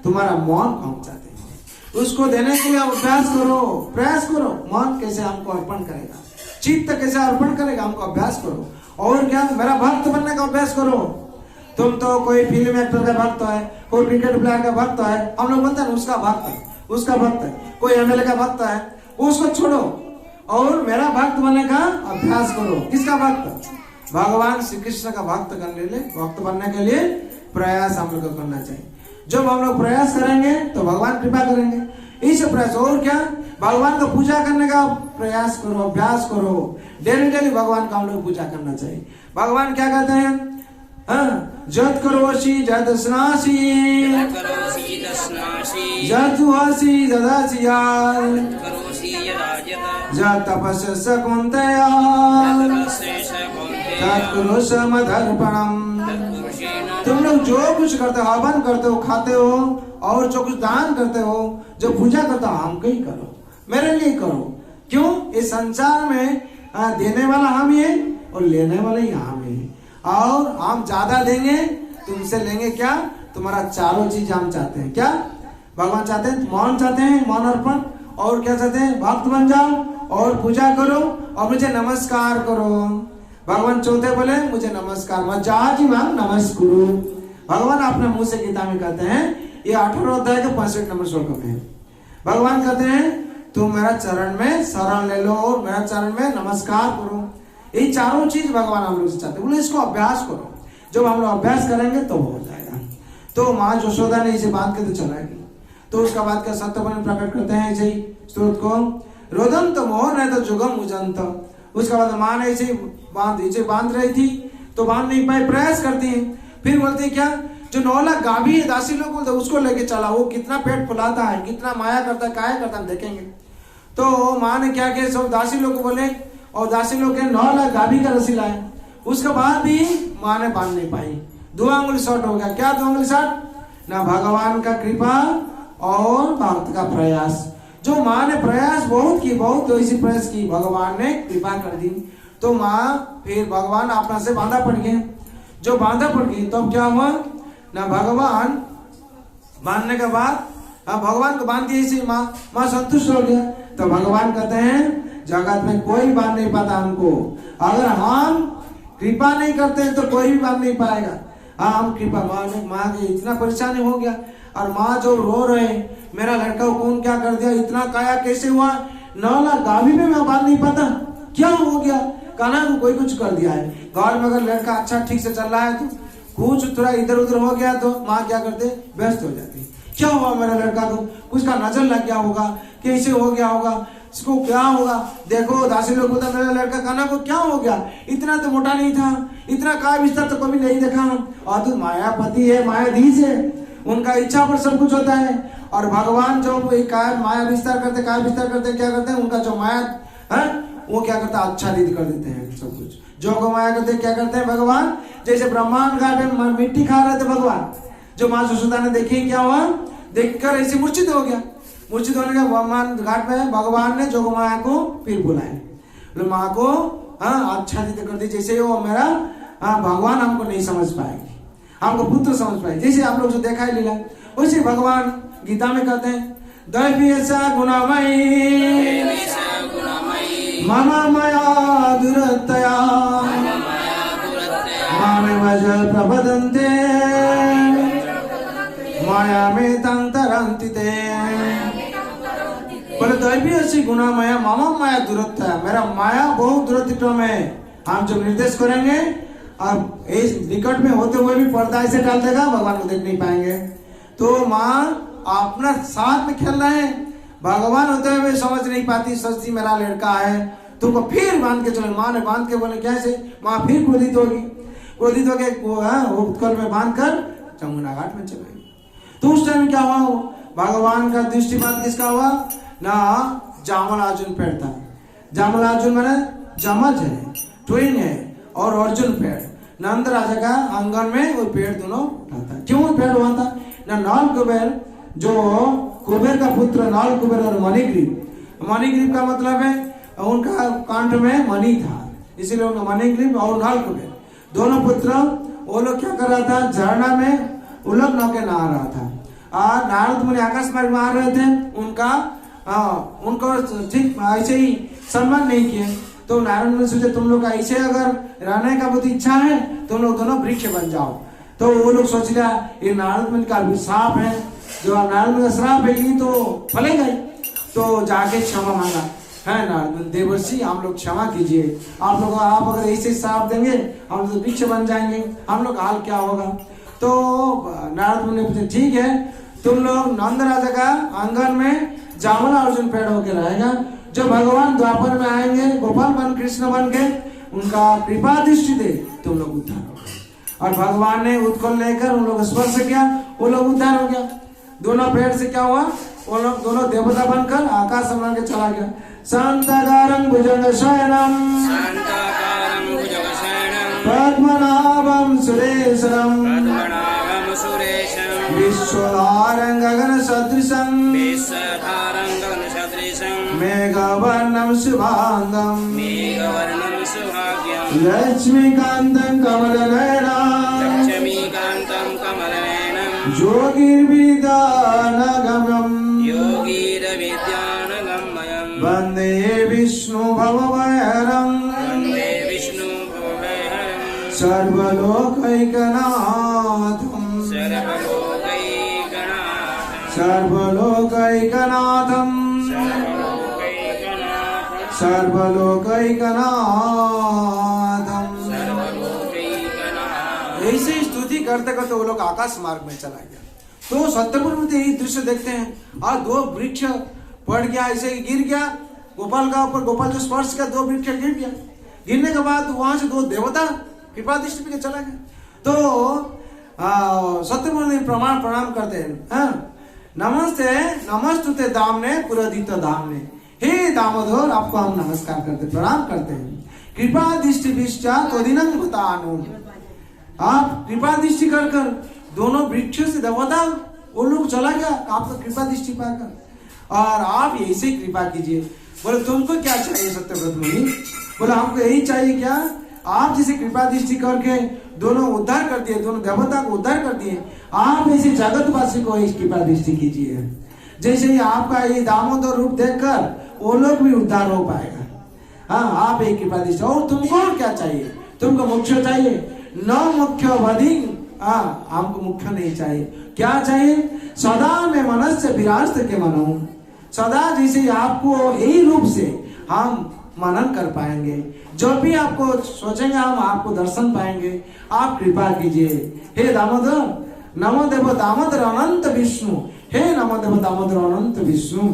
तुम्हारा मन को हम चाहते हैं। उसको देने के लिए अभ्यास करो, प्रयास करो। मन कैसे हमको अर्पण करेगा, चित्त कैसे अर्पण करेगा, हमको अभ्यास करो। और क्या? मेरा भक्त बनने का अभ्यास करो। तुम तो कोई फिल्म एक्टर का भक्त है, कोई क्रिकेट प्लेयर का भक्त है, हम लोग बोलते हैं उसका भक्त है, उसका भक्त है। कोई एमएलए का भक्त है, उसको छोड़ो और मेरा भक्त बनने का अभ्यास करो। किसका भक्त? भगवान श्री कृष्ण का भक्त बनने के लिए प्रयास हम लोग को करना चाहिए। जब हम लोग प्रयास करेंगे तो भगवान कृपा करेंगे। इस प्रयास और क्या? भगवान को पूजा करने का प्रयास करो, अभ्यास करो। डेली भगवान का हम लोग पूजा करना चाहिए। भगवान क्या कहते हैं? जत करोषि जत स्नासि जत जुहासि जदासि जत तपस्य सकुंतया तत् कुरुष मदर्पणम्। तुम लोग जो कुछ करते हो, हवन करते हो, खाते हो और जो कुछ दान करते हो, जो पूजा करते हो, हमको ही करो, मेरे लिए करो। क्यों? इस संसार में देने वाला हम ही है और लेने वाले ही हम ही है। और हम ज्यादा देंगे, तुमसे लेंगे क्या? तुम्हारा चारों चीज हम चाहते हैं। क्या भगवान चाहते हैं? मौन चाहते हैं, मौन अर्पण। और क्या चाहते हैं? भक्त बन जाओ और पूजा करो और मुझे नमस्कार करो। भगवान चौथे बोले मुझे नमस्कार मज्जाजीवं नमस्कुरु। भगवान अपने मुंह से गीता में कहते हैं, ये 18वां अध्याय के 65 नंबर श्लोक में है। भगवान कहते हैं तुम मेरा चरण में शरण ले लो और मेरा चरण में नमस्कार करो। ये चारों चीज भगवान हम लोग से चाहते हैं। बोले इसको अभ्यास करो। जब हम लोग अभ्यास करेंगे तो हो जाएगा। तो माँ यशोदा ने इसे बांध के तो चलाएगी। तो उसका बाद का सत्यवन प्रकट करते हैं ऐसे ही स्त्रोत को, रोदंत मोह नहीं तो जुगम उजंत। उसका बाद माँ ने इसे बांध रही थी तो बांध नहीं पाई, प्रयास करती है। फिर बोलती है क्या? जो 9 लाख गाभी है, दासी लोग बोलते उसको लेके चला। वो कितना पेट फुलाता है, कितना माया करता है, काया करता है, देखेंगे। तो माँ ने क्या किया, सब दासी लोग को बोले और दासी लोग के 9 लाख गाभी का रसी लाए। उसके बाद भी माँ ने बांध नहीं पाई। 2 आंगुल शॉर्ट हो गया। क्या 2 आंगुल शॉर्ट? ना भगवान का कृपा और भक्त का प्रयास। जो माँ ने प्रयास बहुत की, बहुत ऐसी प्रयास की, भगवान ने कृपा कर दी। तो माँ फिर भगवान अपना से बांधा पड़ गए। जो बांधा पड़ गई तो क्या हुआ ना, भगवान बांधने के बाद भगवान को बांध दिए इसी माँ संतुष्ट हो गया। तो भगवान कहते हैं जगत में कोई बांध नहीं पाता हमको। अगर हम कृपा नहीं करते हैं तो कोई भी बांध नहीं पाएगा। हम कृपा माँ के इतना परेशानी हो गया और माँ जो रो रहे, मेरा लड़का को कौन क्या कर दिया, इतना काया कैसे हुआ, 9 लाख गाभी में मैं बांध नहीं पाता, क्या हो गया? कान्हा को कोई कुछ कर दिया है। घर में अगर लड़का अच्छा ठीक से चल रहा है तो कुछ थोड़ा इधर उधर हो गया तो माँ क्या करते? व्यस्त हो जाती। क्या हुआ मेरे लड़का को, उसका नजर लग गया होगा, कैसे हो गया होगा, इसको क्या होगा। देखो दासी लोग बोलता मेरा लड़का कान्हा को क्या हो गया, इतना तो मोटा नहीं था, इतना काय विस्तार तो कभी नहीं देखा। और तू मायापति है, मायाधीश है, उनका इच्छा पर सब कुछ होता है। और भगवान जो काय माया विस्तार करते, काय विस्तार करते, क्या करते हैं, उनका जो माया है वो क्या करता है, आच्छादित कर देते हैं सब कुछ। जो माया करते क्या करते हैं भगवान, जैसे ब्रह्मांड घाट में मिट्टी खा रहे थे भगवान, जो माँ सुषुधा ने देखी क्या हुआ, देखकर ऐसे मूर्छित हो गया। मूर्छित होने के ब्रह्मांड घाट में भगवान ने जोग माया को फिर बुलाया, माँ को आच्छादित कर दी, जैसे वो मेरा भगवान हमको नहीं समझ पाएगी, हमको पुत्र समझ पाएगी। जैसे आप लोग जो देखा है लीला, वैसे भगवान गीता में कहते हैं दैवीयसा गुणामयी ममा मया दुरतया मामे वज प्रपदन्ते माया में तंतरंति ते। बोले दैवीयसी गुणामया ममा माया दुरतया, मेरा माया बहुत दुरतिक्रम है। हम जो निर्देश करेंगे अब इस निकट में होते हुए भी पर्दा ऐसे डाल देगा, भगवान को देख नहीं पाएंगे। तो माँ अपना साथ में खेल रहे हैं, भगवान होते हुए समझ नहीं पाती, सस्ती मेरा लड़का है, तुमको फिर बांध के चले। माँ ने बांध के बोले कैसे, माँ फिर क्रोधित होगी, क्रोधित होकर उत्कल में बांध कर जमुना घाट में चले गई। तो उस टाइम क्या हुआ, भगवान का दृष्टिपात किसका हुआ ना, जामलार्जुन पेड़ था। जामलार्जुन मैंने जमज है, ट्विन है, और अर्जुन पेड़ नंद राजा का आंगन में वो पेड़ दोनों उठाता है। क्यों पेड़ हुआ था ना, नल कुबेर जो कुबेर का पुत्र नल कुबेर और मणिग्रीव, मणिग्रीव का मतलब है उनका कंठ में मणि था, इसीलिए उनका मणिग्रीव और नल कुबेर दोनों पुत्र, वो लोग क्या कर रहा था, झरना में उलग होकर नहा रहा था। और नारद मुनि आकाश मार्ग में आ रहे थे, उनको ठीक ऐसे ही सम्मान नहीं किए। तो नारायण ने सोचे तुम लोग ऐसे अगर रहने का बहुत इच्छा है, तुम लोग दोनों वृक्ष बन जाओ। तो वो लोग सोच लिया ये नारद मुनि का श्राप है, जो नारद मुनि का श्राप है ये तो फलेगा ही। तो जाके क्षमा मांगा, है नारद देवर्षि हम लोग क्षमा कीजिए, आप लोग आप अगर ऐसे श्राप देंगे हम लोग वृक्ष बन जाएंगे, हम लोग हाल क्या होगा। तो नारद मुनि ने पूछा ठीक है, तुम लोग नंद राजा का आंगन में जामला अर्जुन पेड़ होके रहेगा, जो भगवान द्वापर में आएंगे गोपाल बन कृष्ण बन के उनका कृपा दृष्टि दे तुम लोग उद्धार हो। और भगवान ने उत्कल लेकर उन लोग स्पर्श किया, वो लोग उद्धार हो गया। दोनों पेड़ से क्या हुआ, वो लोग दोनों देवता बनकर आकाश में के चला गया। शांताकारं भुजंग शयनम पद्मनाभं सुरेशम विश्वधारं गगन सदृशं मेघवर्णं शुभांगं लक्ष्मीकान्तं कमलनयनं योगिर्विद्यानगम्यं वन्दे विष्णु भवभयहरं सर्वलोकैकनाथं सर्वलोकैकनाथं ऐसे स्तुति करते करते वो लोग आकाश मार्ग में चला गया। तो सत्यपुर में यही दृश्य देखते हैं, और दो वृक्ष पड़ गया, ऐसे गिर गया गोपाल का ऊपर, गोपाल जो स्पर्श का दो वृक्ष गिर गया। गिरने के बाद वहां से दो देवता कृपा दृष्टि पे चला गया। तो सत्यपुर में प्रणाम करते हैं, नमस्ते नमस्तुते दामने पुरोधित दामने, हे दामोदर आपको हम नमस्कार करते प्रणाम करते हैं। कृपा दृष्टि तोदिनं बतानु, आप कृपा दृष्टि कर कर दोनों वृक्षों से देवता वो लोग चला गया आपका कृपा दृष्टि पाकर, और आप ऐसे कृपा कीजिए। बोले तुमको क्या चाहिए सत्यव्रत मुनि, बोले हमको यही चाहिए क्या, आप जैसे कृपा दृष्टि करके दोनों उद्धार कर दिए, दोनों देवता को उद्धार कर दिए, आप ऐसे जगतवासी को इस कृपा दृष्टि कीजिए। जैसे ही आपका ये दामोदर रूप देखकर वो लोग भी उद्धार हो पाएगा। हाँ, आप एक कृपा दृष्टि, और तुमको क्या चाहिए, तुमको मुख्य चाहिए, न मुख्य अधिक, हमको मुख्य नहीं चाहिए। क्या चाहिए, सदा में मनस्य विरास्त के मनो, सदा जैसे आपको यही रूप से हम मनन कर पाएंगे, जो भी आपको सोचेंगे हम आपको दर्शन पाएंगे, आप कृपा कीजिए। हे दामोदर, नमो देव दामोदर अनंत विष्णु, हे नमो देव दामोदर अनंत विष्णु,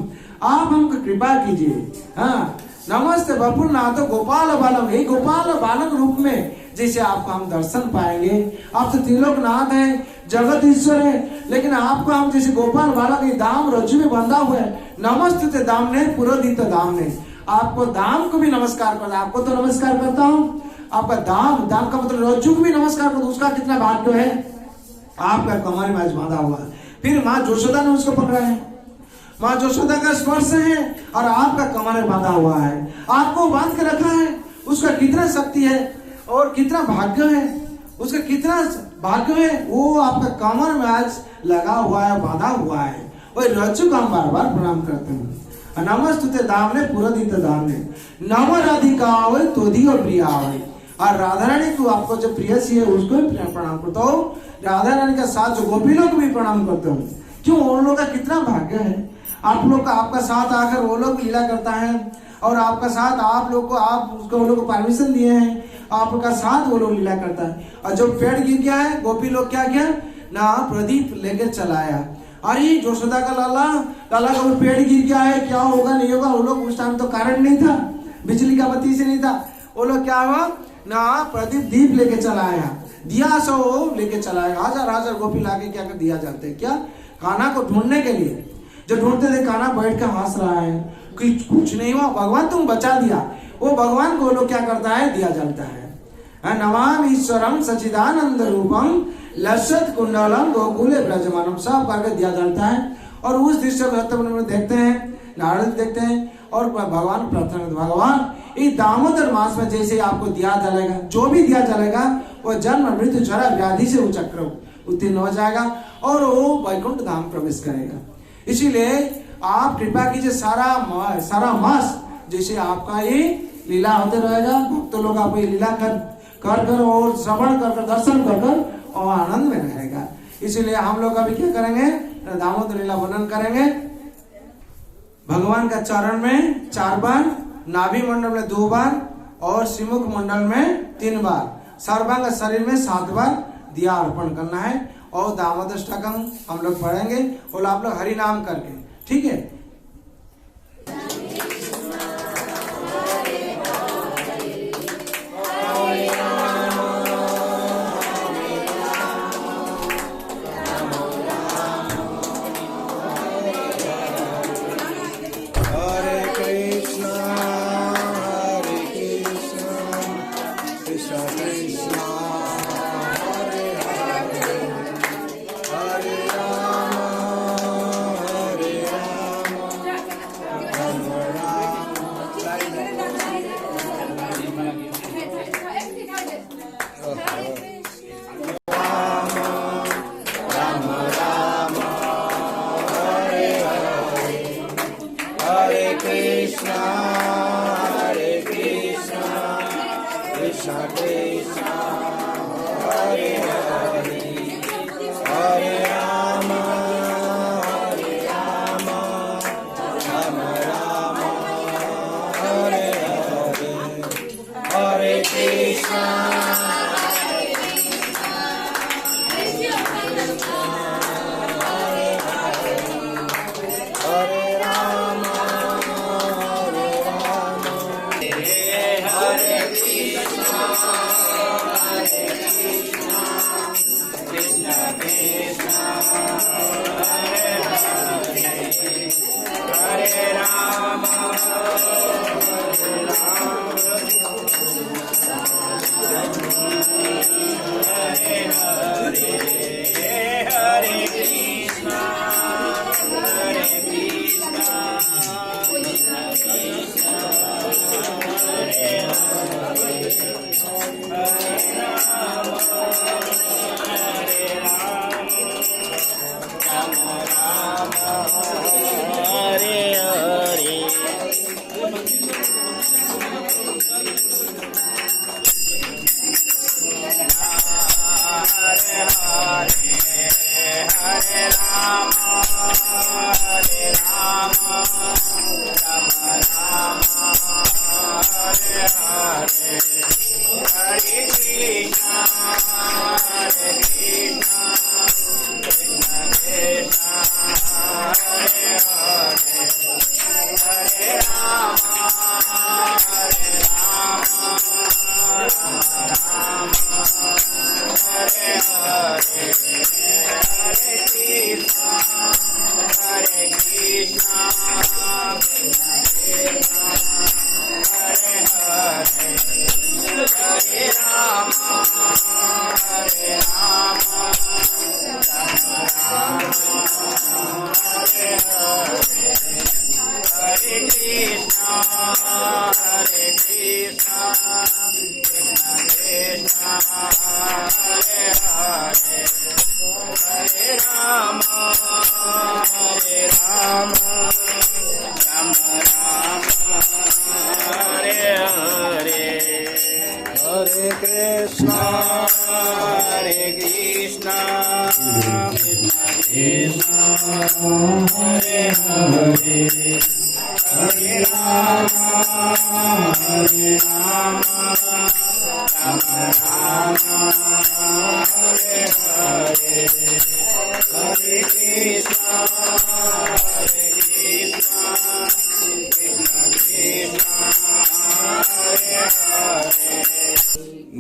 आप हमको कृपा कीजिए। हाँ, नमस्ते बपुरनाथ गोपाल बालक, हे गोपाल बालक रूप में जैसे आपको हम दर्शन पाएंगे। आप तो त्रिलोकनाथ है, जगत ईश्वर है, लेकिन आपको हम जैसे गोपाल बालक ये दाम रज्जु में बंधा हुआ है। नमस्ते दाम ने पुरोदित दाम ने, आपको दाम को भी नमस्कार करता, आपको तो नमस्कार करता हूँ, आपका दाम, दाम का मतलब रज्जु को भी नमस्कार करता, उसका कितना भाग्य है। आपका कमर में आज बांधा हुआ, फिर माँ यशोदा ने उसको पकड़ा है, माँ यशोदा का स्पर्श है और आपका कमर में बांधा हुआ है, आपको बांध के रखा है। उसका कितना शक्ति है और कितना भाग्य है, उसका कितना भाग्य है, वो आपका कमर में आज लगा हुआ है, बांधा हुआ है। वही रज्जु का हम बार बार प्रणाम करते हैं। नमस्तुते दामने पुरोदित दामने, नम राधिका आवे तोधियो प्रिया आवे। और राधा रानी को आपको जो प्रिय सी है उसको भी प्रणाम करता हूँ, राधा रानी का साथ जो गोपी लोग भी प्रणाम करते हूँ। क्यों, उन लोग का कितना भाग्य है, आप लोग का आपका साथ आकर वो लोग लीला करता है और आपका साथ आप लोग को, आप उसको वो लोग को परमिशन दिए हैं, आपका साथ वो लोग लीला करता है। और जब पेड़ गिर गया है, गोपी लोग क्या किया ना, प्रदीप लेके चलाया। अरे यशोदा का लाला का पेड़ गिर गया है, क्या होगा नहीं होगा, वो लोग उस टाइम तो कारण नहीं था, बिजली का बत्ती से नहीं था, वो लोग क्या हुआ ना, प्रदीप दीप लेके चलाया, दिया सो लेके चलाया। हजार हजार गोपी लाके क्या कर दिया जाते हैं, क्या कान्हा को ढूंढने के लिए। जो ढूंढते थे, कान्हा बैठ के हंस रहा है कि कुछ नहीं हुआ, भगवान तुम बचा दिया। वो भगवान को लोग क्या करता है, दिया जलता है। नमाम ईश्वरम सचिदानंद रूपम लसत कुंडलम गोकुले ब्रजमानम, सब करके दिया जलता है। और उस दृश्य को देखते हैं, नारद देखते हैं और भगवान प्रार्थना करते, भगवान ये दामोदर मास में जैसे आपको दिया जलेगा, जो भी दिया जलेगा वो जन्म मृत्यु जरा व्याधि से वो चक्र उत्तीर्ण हो जाएगा और वो वैकुंठ धाम प्रवेश करेगा। इसीलिए आप कृपा कीजिए, सारा मास जैसे आपका ये लीला होते रहेगा, भक्त लोग आपको ये लीला कर और श्रवण कर दर्शन कर और आनंद में रहेगा। इसीलिए हम लोग अभी क्या करेंगे, दामोदर लीला वर्णन करेंगे। भगवान का चरण में 4 बार, नाभि मंडल में 2 बार और श्रीमुख मंडल में 3 बार, सर्वांग शरीर में 7 बार दिया अर्पण करना है। और दामोदष्टकम हम लोग पढ़ेंगे और आप लोग हरि नाम करके, ठीक है। Krishna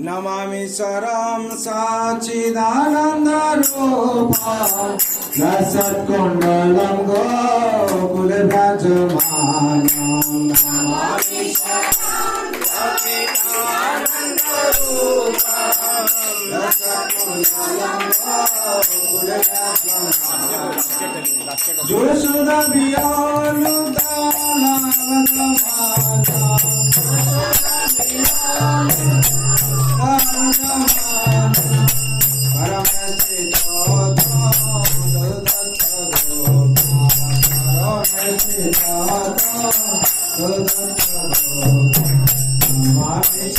Namami स्वरं सच्चिदानन्दरूपं लसत्कुण्डलं गोकुलव्रजमानं Namami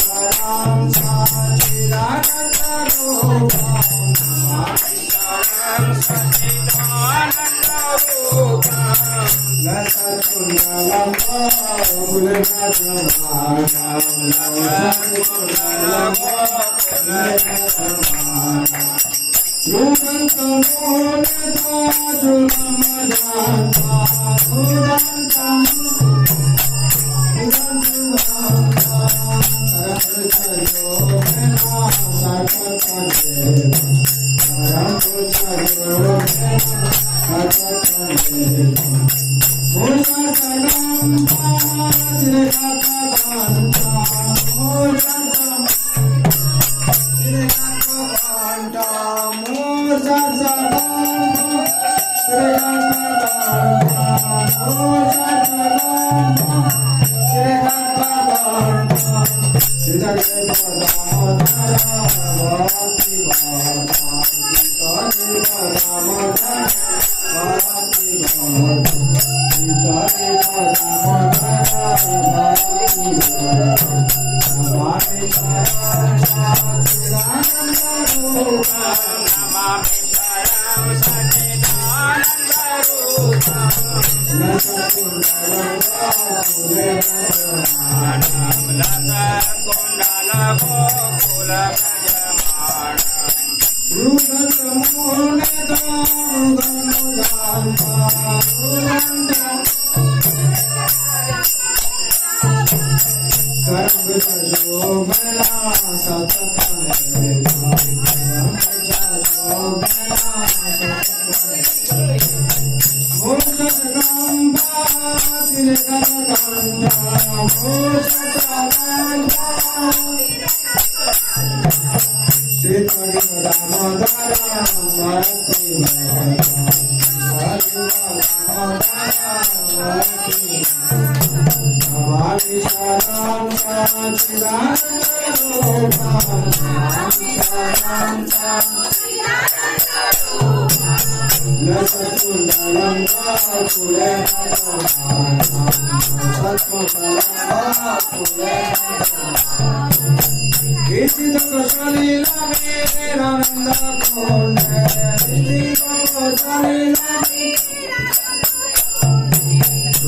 स्वरं सच्चिदानन्दरूपं लसत्कुण्डलं गोकुलव्रजमानं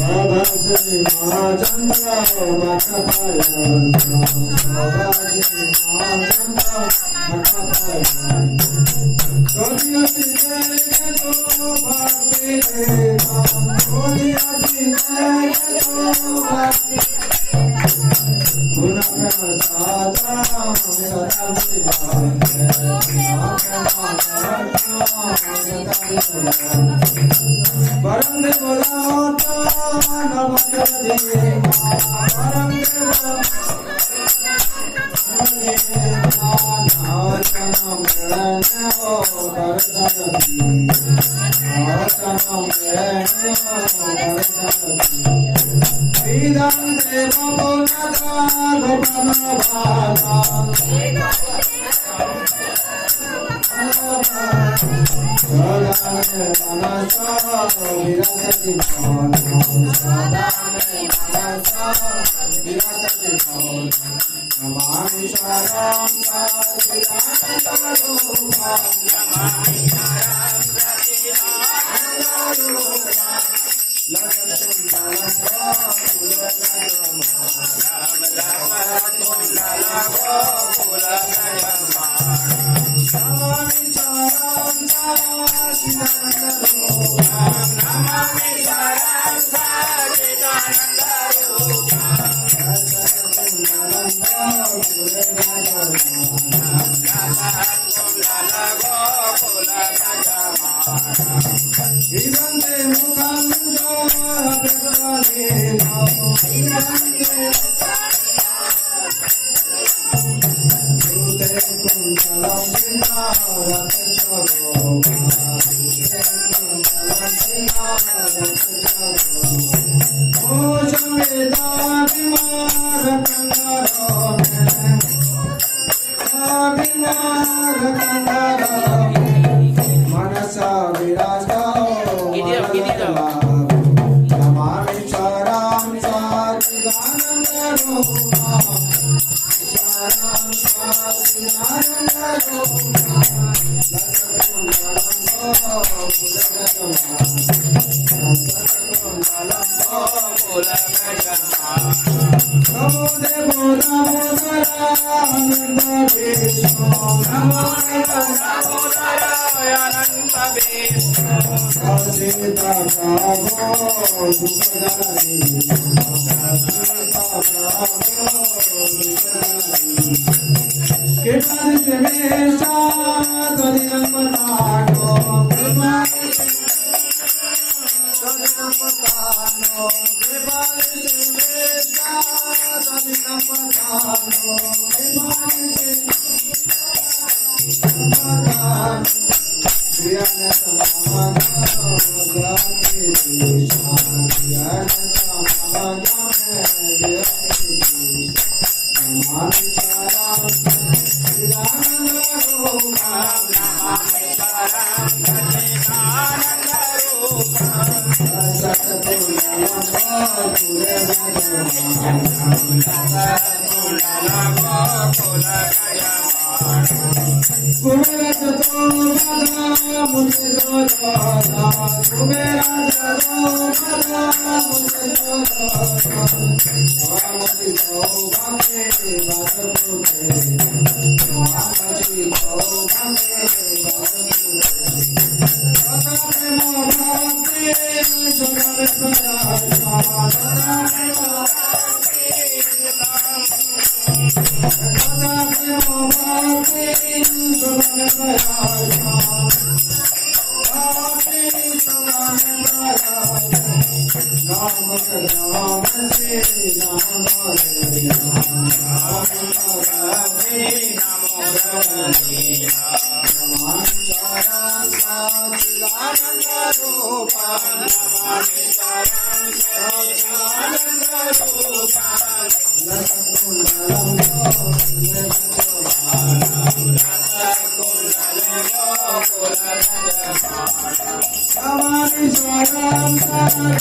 Radha Namami Swaram Sat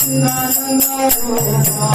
Chidananda Rupa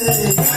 Shona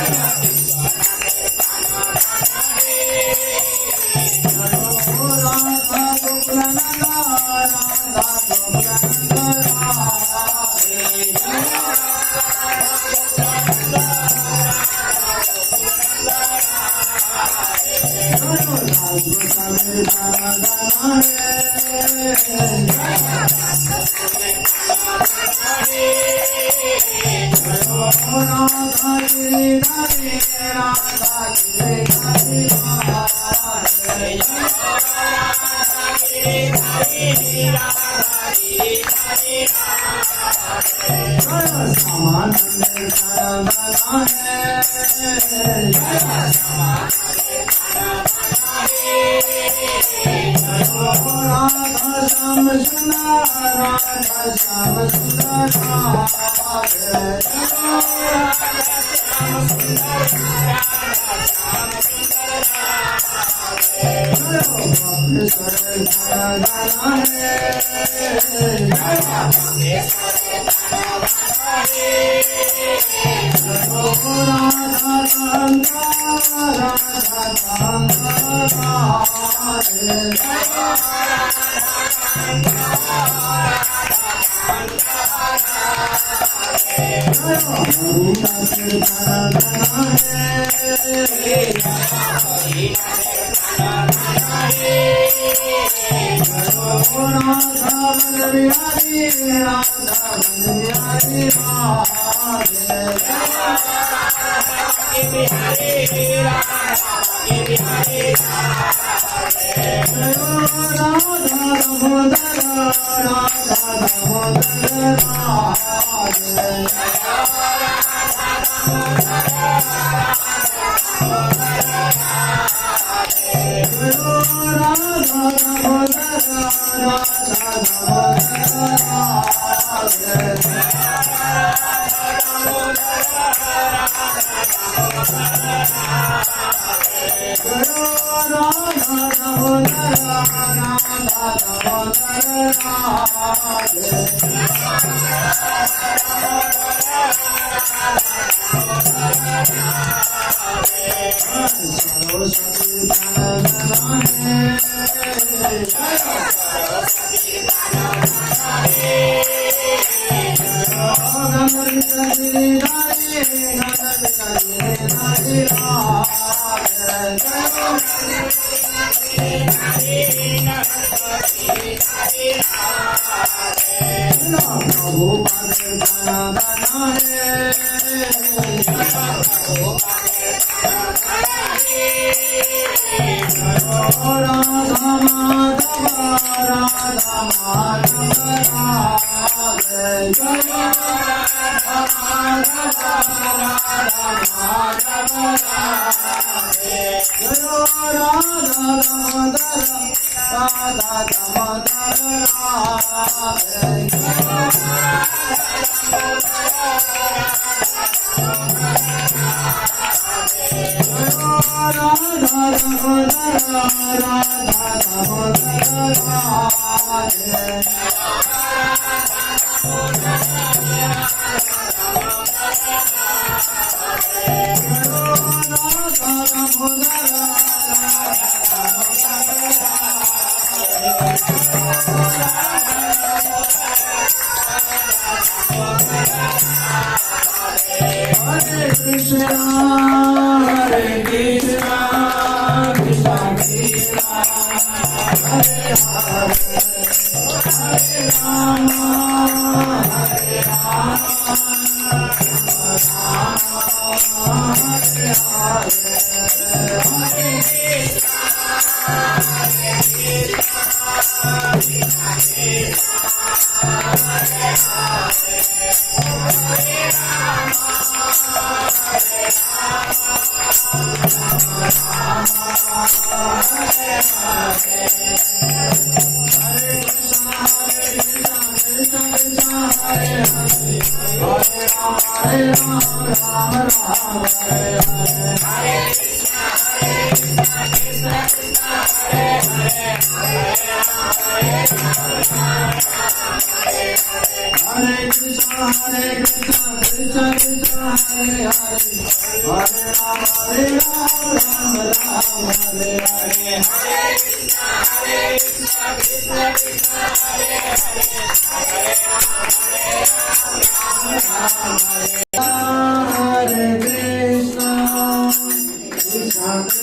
Hare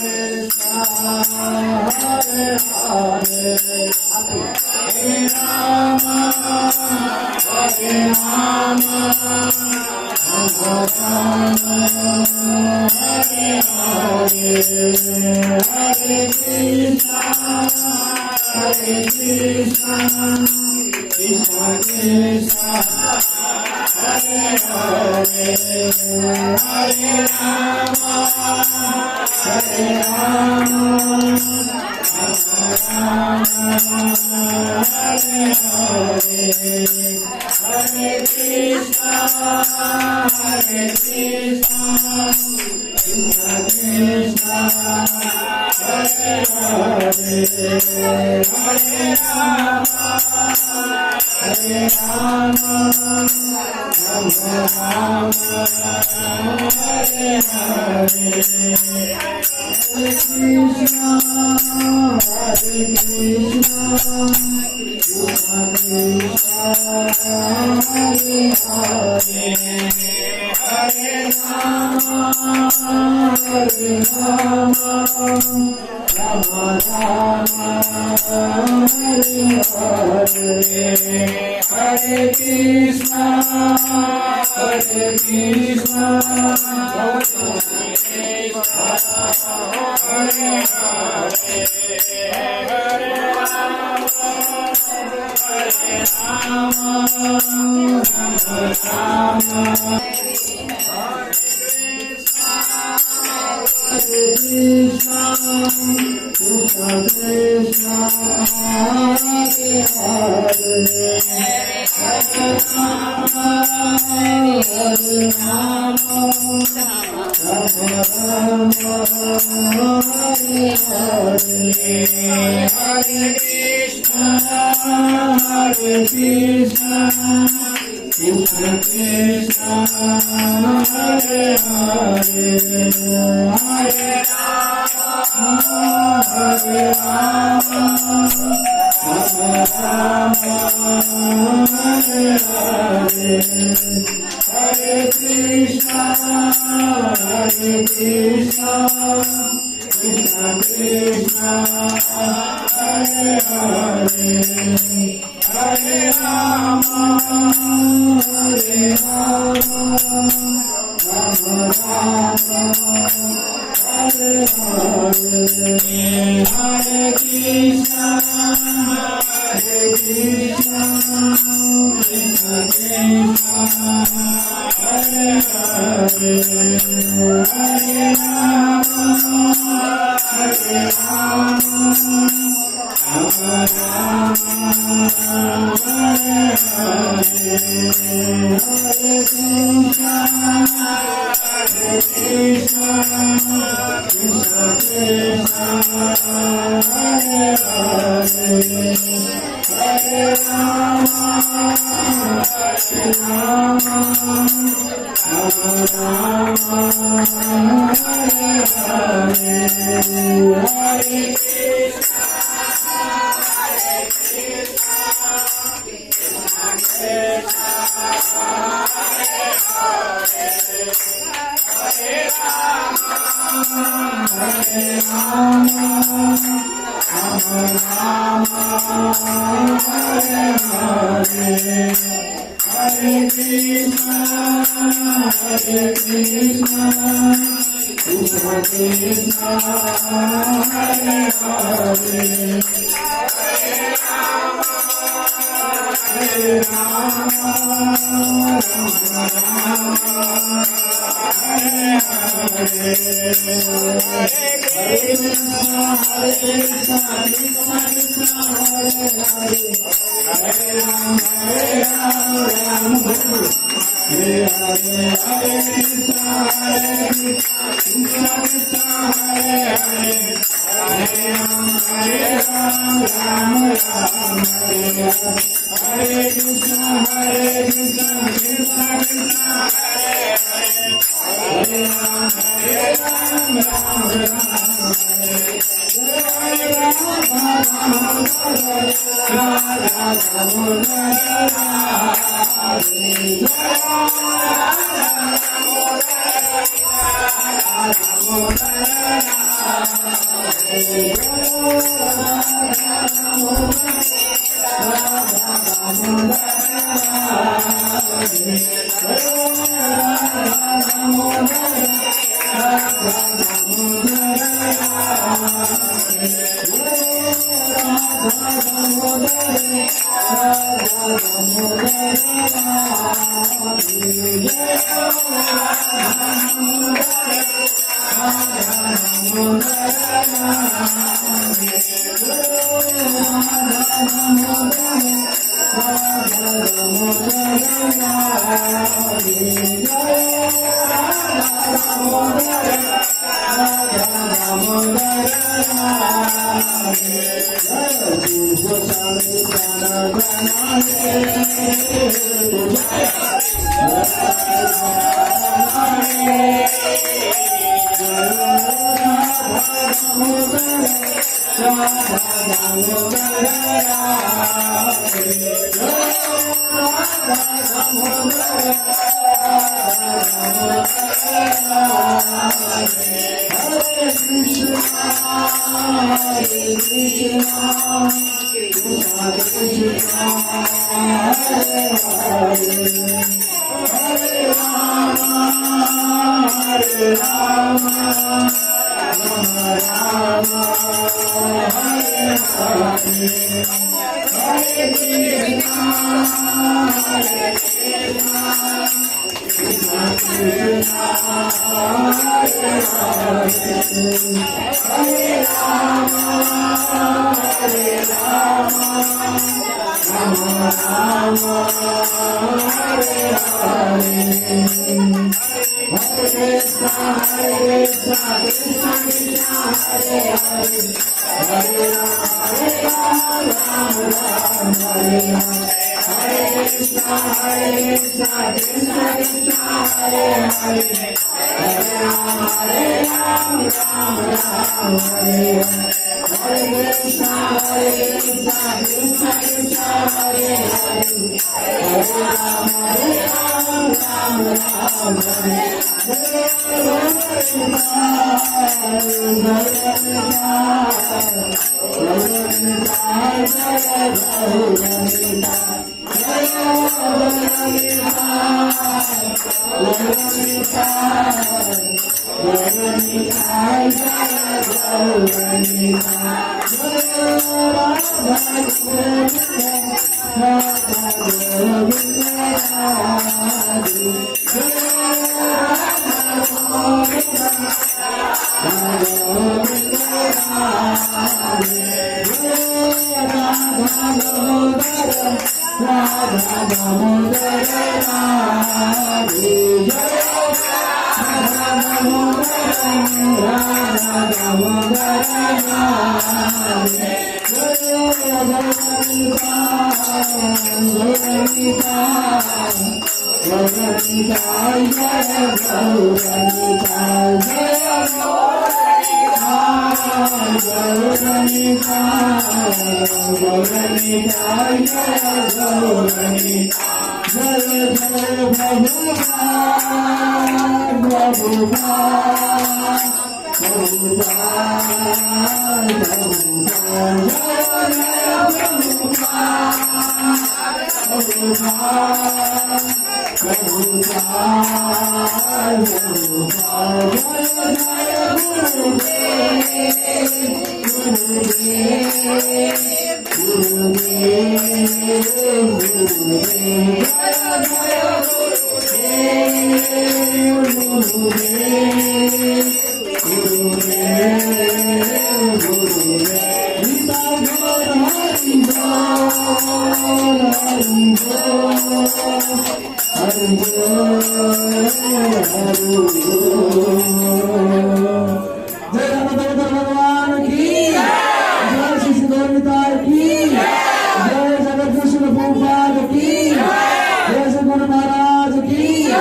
महाराज की,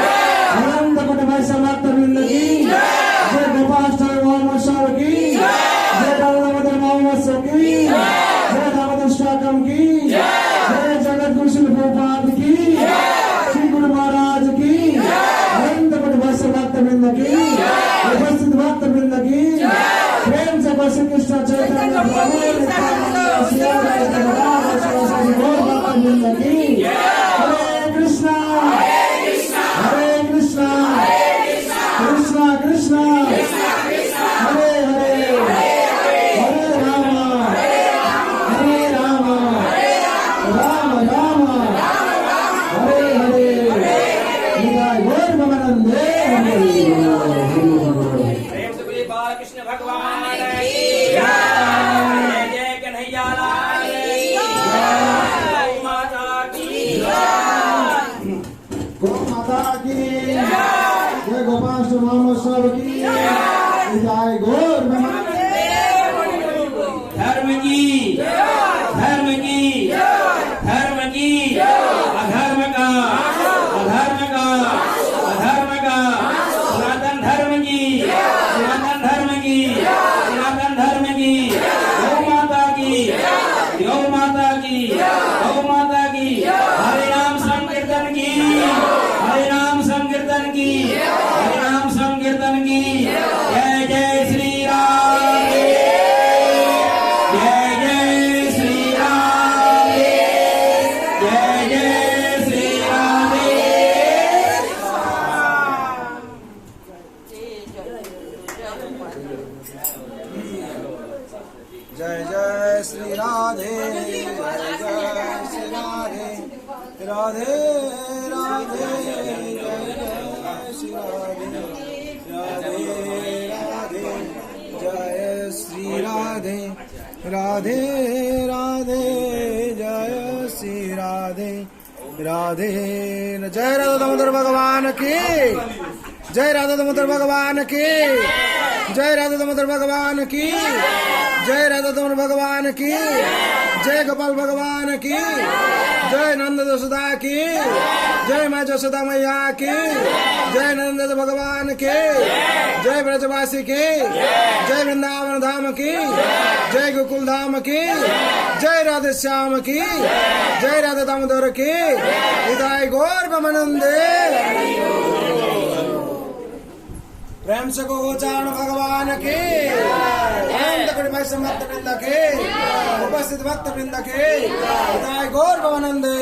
अनंत कोटि वैष्णव भक्त वृंद की। श्री कृष्ण चैतन्य प्रभु नित्यानंद श्री अद्वैत गदाधर शिवासादि गौर भक्तवृंद की हरे कृष्णा हरे कृष्णा कृष्णा कृष्णा हरे हरे हरे राम राम राम हरे हरे निताय गौर भवानंदे हरे प्रेम से बोलिए बालकृष्ण भगवान की जय। जय कन्हैया लाल की जय। गौ माता की जय। गौ माता की जय गोपाल महोत्सव की निताय गौर भवानंदे धर्म की धर्म की धर्म की अधर्म का अधर्म का अधर्म का सनातन धर्म की सनातन धर्म की सनातन धर्म की गौ माता की गौ माता की गौ माता की हरे नाम संकीर्तन की हरे नाम संकीर्तन की हरे नाम संकीर्तन की जय जय श्री राम जय जय श्री राम जय जय श्री राम जय जय श्री राधे जय जय श्री राधे राधे राधे जय जय श्री राधे राधे राधे जय श्री राधे राधे राधे जय श्री राधे राधे जय राधा दामोदर भगवान की जय राधा दामोदर भगवान की जय राधा दामोदर भगवान की जय राधा दामोदर भगवान की जय गोपाल भगवान की जय नंद यशोदा की जय माँ यशोदा मैया की जय नंद भगवान की जय ब्रजवासी की जय वृंदावन धाम की जय गोकुल धाम की जय राधे श्याम की जय राधा दामोदर की निताय गौर भवानंदे प्रेम से गोचारण भगवान की भक्त वृंद के उपस्थित भक्त वृंद के निताय गौर भवानंदे